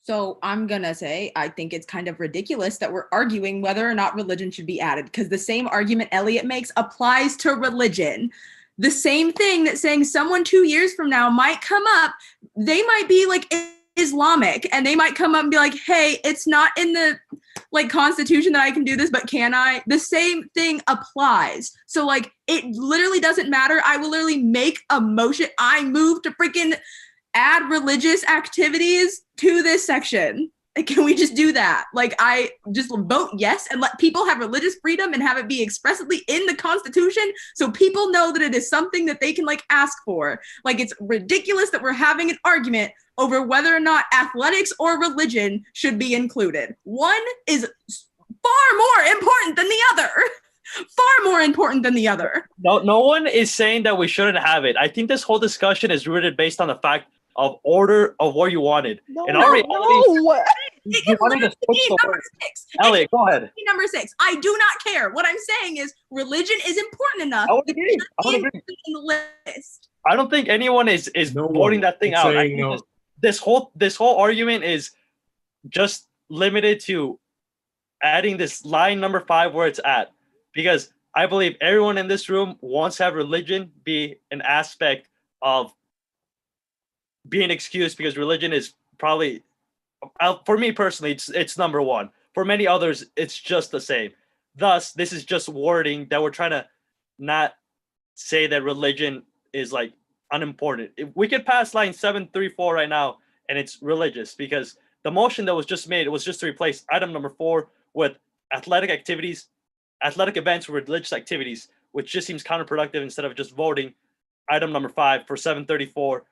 S16: So I'm going to say, I think it's kind of ridiculous that we're arguing whether or not religion should be added, because the same argument Elliot makes applies to religion. The same thing that saying someone 2 years from now might come up, they might be like Islamic, and they might come up and be like, hey, it's not in the like Constitution that I can do this, but can I? The same thing applies. So like, it literally doesn't matter. I will literally make a motion. I move to freaking add religious activities to this section. Can we just do that? Like, I just vote yes and let people have religious freedom and have it be expressly in the Constitution so people know that it is something that they can like ask for. Like, it's ridiculous that we're having an argument over whether or not athletics or religion should be included. One is far more important than the other. Far more important than the other.
S1: No one is saying that we shouldn't have it. I think this whole discussion is rooted based on the fact of order of what you wanted.
S5: No,
S1: and already,
S5: no.
S1: You wanted to switch the word.
S16: 6.
S1: Elliot, go ahead.
S16: Number 6. I do not care. What I'm saying is religion is important enough.
S1: I would agree.
S16: In the list.
S1: I don't think anyone is voting that thing out. I think
S2: no.
S1: this whole argument is just limited to adding this line number 5 where it's at, because I believe everyone in this room wants to have religion be an aspect of being excused, because religion is probably, for me personally, it's number 1. For many others, it's just the same. Thus, this is just wording that we're trying to not say that religion is like unimportant. If we could pass line 734 right now, and it's religious, because the motion that was just made, it was just to replace item number 4 with athletic events with religious activities, which just seems counterproductive instead of just voting item number 5 for 734,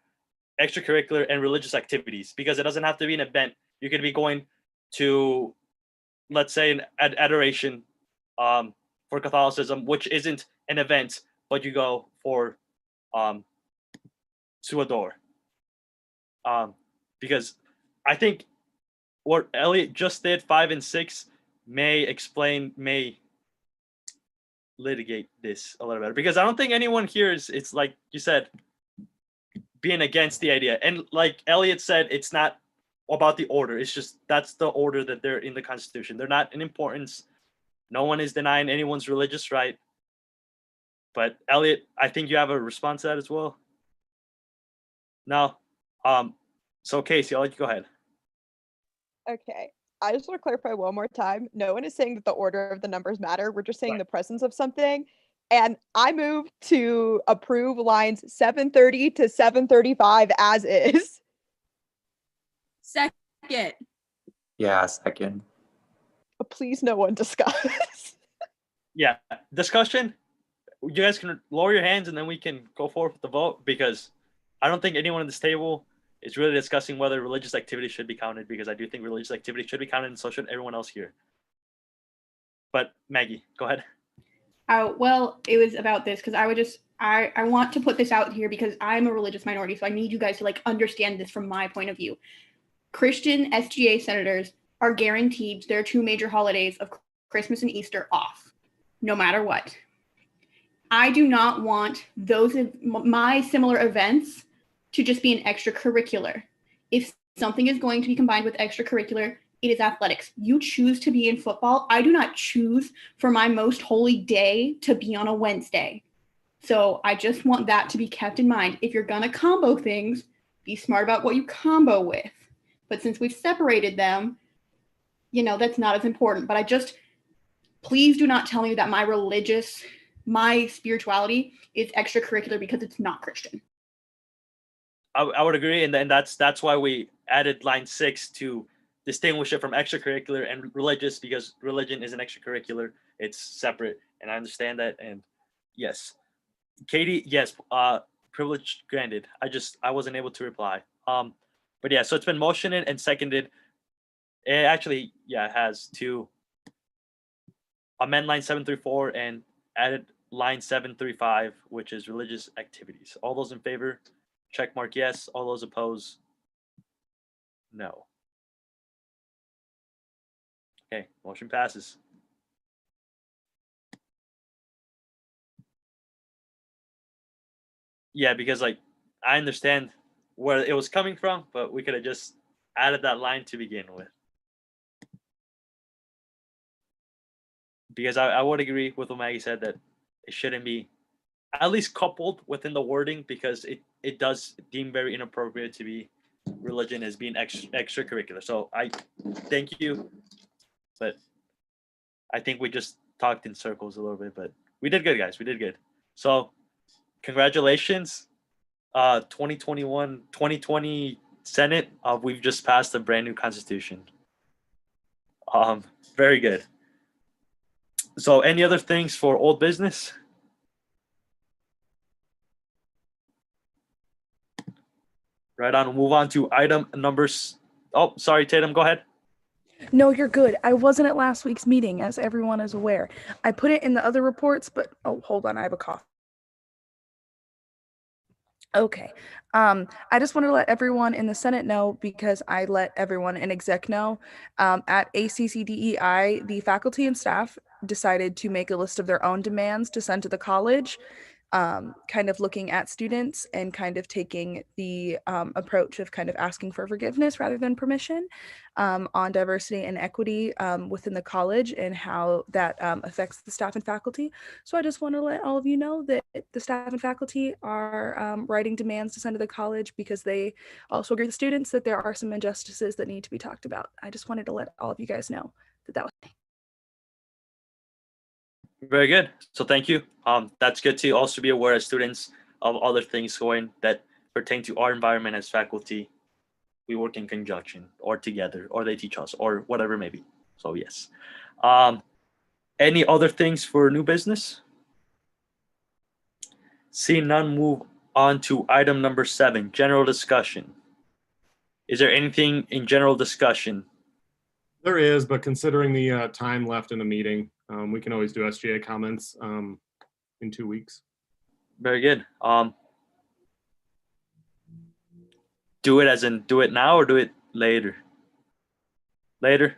S1: extracurricular and religious activities, because it doesn't have to be an event. You could be going to, let's say, an adoration for Catholicism, which isn't an event, but you go for to adore. Because I think what Elliot just did, 5 and 6, may litigate this a little better, because I don't think anyone here it's like you said, being against the idea. And like Elliot said, it's not about the order. It's just that's the order that they're in the Constitution. They're not in importance. No one is denying anyone's religious right. But Elliot, I think you have a response to that as well. No. So Casey, I'll let you go ahead.
S5: Okay. I just want to clarify one more time. No one is saying that the order of the numbers matter. We're just saying the presence of something. And I move to approve lines 730 to 735 as is.
S16: Second.
S12: Yeah, second.
S5: Please, no one discuss.
S1: Yeah, discussion. You guys can lower your hands and then we can go forward with the vote, because I don't think anyone at this table is really discussing whether religious activity should be counted, because I do think religious activity should be counted, and so should everyone else here. But Maggie, go ahead.
S11: Well, it was about this because I want to put this out here because I'm a religious minority, so I need you guys to like understand this from my point of view. Christian SGA senators are guaranteed their two major holidays of Christmas and Easter off, no matter what. I do not want my similar events to just be an extracurricular. If something is going to be combined with extracurricular, it is athletics. You choose to be in football. I do not choose for my most holy day to be on a Wednesday. So I just want that to be kept in mind. If you're gonna combo things, be smart about what you combo with. But since we've separated them, that's not as important. But please do not tell me that my spirituality is extracurricular, because it's not Christian.
S1: I would agree, and then that's why we added line 6 to distinguish it from extracurricular and religious, because religion is an extracurricular. It's separate, and I understand that. And yes, Katie, yes, privilege granted. I wasn't able to reply. But yeah, so it's been motioned and seconded. It actually, it has to amend line 734 and added line 735, which is religious activities. All those in favor, check mark yes. All those opposed, no. Okay, motion passes. Yeah, because I understand where it was coming from, but we could have just added that line to begin with. Because I would agree with what Maggie said, that it shouldn't be at least coupled within the wording, because it does deem very inappropriate to be religion as being extracurricular. So I thank you, but I think we just talked in circles a little bit, but we did good, guys. We did good. So congratulations, 2020 Senate. We've just passed a brand new constitution. Very good. So any other things for old business? Right on. We'll move on to item numbers. Oh, sorry, Tatum, go ahead.
S6: No, you're good. I wasn't at last week's meeting, as everyone is aware. I put it in the other reports, but hold on, I have a cough. Okay. I just wanted to let everyone in the Senate know, because I let everyone in exec know. At ACCDEI, the faculty and staff decided to make a list of their own demands to send to the college, kind of looking at students and kind of taking the approach of kind of asking for forgiveness rather than permission, on diversity and equity within the college, and how that affects the staff and faculty. So I just want to let all of you know that the staff and faculty are writing demands to send to the college, because they also agree with students that there are some injustices that need to be talked about. I just wanted to let all of you guys know that was.
S1: Very good. So thank you. That's good to also be aware as students of other things going that pertain to our environment as faculty. We work in conjunction or together, or they teach us, or whatever it may be. So yes. Any other things for new business? Seeing none, move on to item number 7, general discussion. Is there anything in general discussion?
S2: There is, but considering the time left in the meeting, we can always do SGA comments in 2 weeks.
S1: Very good. Do it as in do it now or do it later? Later.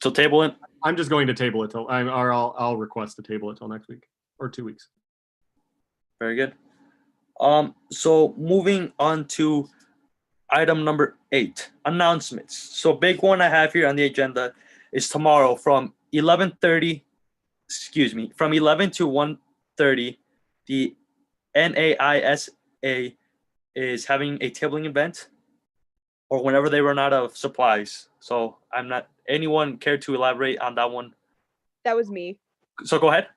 S1: So table it.
S2: I'm just going to table it till I'll request to table it till next week or 2 weeks.
S1: Very good. So moving on to item number 8, announcements. So big one I have here on the agenda is tomorrow from 11 to 1:30 12:30, the NAISA is having a tabling event, or whenever they run out of supplies. So I'm not. Anyone care to elaborate on that one?
S5: That was me.
S1: So go ahead.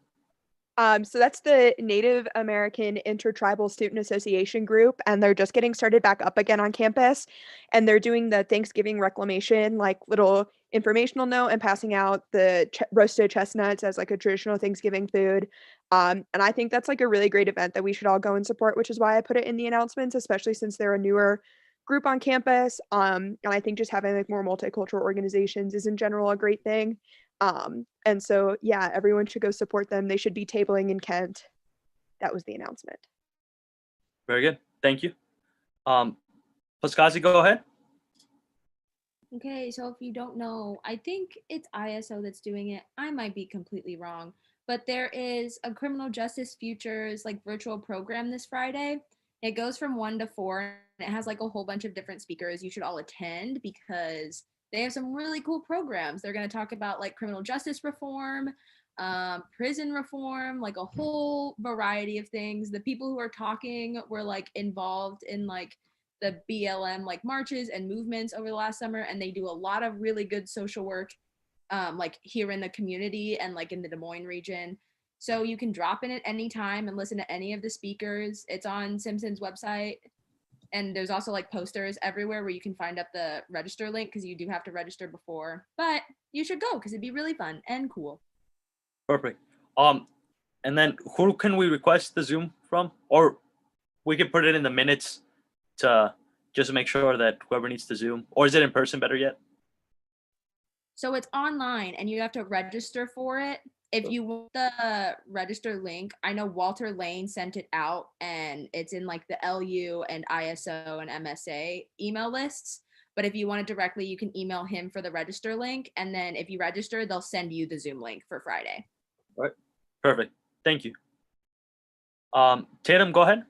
S5: So that's the Native American Intertribal Student Association group, and they're just getting started back up again on campus. And they're doing the Thanksgiving reclamation, like little informational note, and passing out the roasted chestnuts as like a traditional Thanksgiving food. And I think that's like a really great event that we should all go and support, which is why I put it in the announcements, especially since they're a newer group on campus. And I think just having like more multicultural organizations is in general a great thing. And so, yeah, everyone should go support them. They should be tabling in Kent. That was the announcement.
S1: Very good. Thank you. Paskazi, go ahead.
S3: Okay, so if you don't know, I think it's ISO that's doing it. I might be completely wrong, but there is a criminal justice futures like virtual program this Friday. It goes from 1 to 4 and it has like a whole bunch of different speakers. You should all attend because they have some really cool programs. They're going to talk about like criminal justice reform, prison reform, like a whole variety of things. The people who are talking were like involved in like the BLM like marches and movements over the last summer, and they do a lot of really good social work like here in the community and like in the Des Moines region. So you can drop in at any time and listen to any of the speakers. It's on Simpson's website. And there's also like posters everywhere where you can find up the register link because you do have to register before. But you should go because it'd be really fun and cool.
S1: Perfect. And then who can we request the Zoom from? Or we can put it in the minutes to just make sure that whoever needs to Zoom, or is it in person better yet?
S3: So it's online and you have to register for it. If you want the register link, I know Walter Lane sent it out and it's in like the LU and ISO and MSA email lists. But if you want it directly, you can email him for the register link. And then if you register, they'll send you the Zoom link for Friday.
S1: All right. Perfect. Thank you. Tatum, go ahead.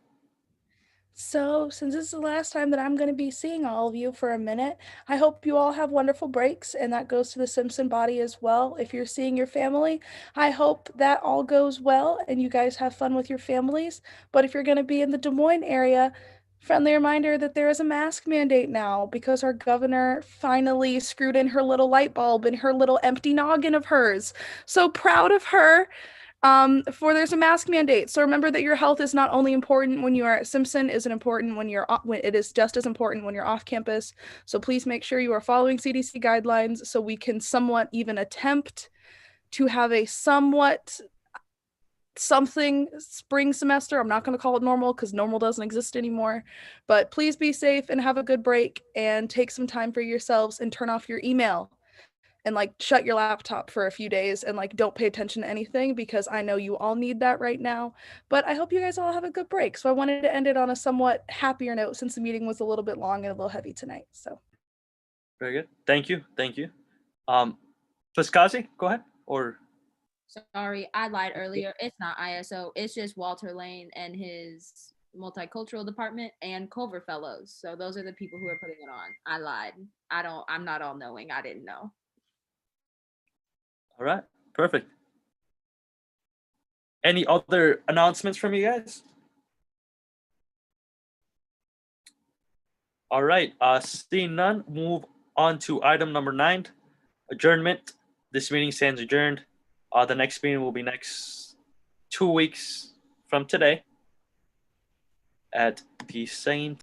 S6: So, since this is the last time that I'm going to be seeing all of you for a minute, I hope you all have wonderful breaks, and that goes to the Simpson body as well. If you're seeing your family, I hope that all goes well and you guys have fun with your families. But if you're going to be in the Des Moines area, friendly reminder that there is a mask mandate now because our governor finally screwed in her little light bulb in her little empty noggin of hers. So proud of her. For there's a mask mandate. So remember that your health is not only important when you are at Simpson, is important when it is just as important when you're off campus. So please make sure you are following CDC guidelines so we can somewhat even attempt to have a somewhat something spring semester. I'm not going to call it normal because normal doesn't exist anymore, but please be safe and have a good break and take some time for yourselves and turn off your email. And like shut your laptop for a few days and like don't pay attention to anything because I know you all need that right now. But I hope you guys all have a good break. So I wanted to end it on a somewhat happier note since the meeting was a little bit long and a little heavy tonight. So
S1: very good. Thank you. Thank you. Paskazi, go ahead. Or
S3: sorry, I lied earlier. It's not ISO. It's just Walter Lane and his multicultural department and Culver Fellows. So those are the people who are putting it on. I lied. I'm not all knowing. I didn't know.
S1: All right, perfect. Any other announcements from you guys? All right, seeing none, move on to item number 9, adjournment. This meeting stands adjourned. The next meeting will be next 2 weeks from today at the same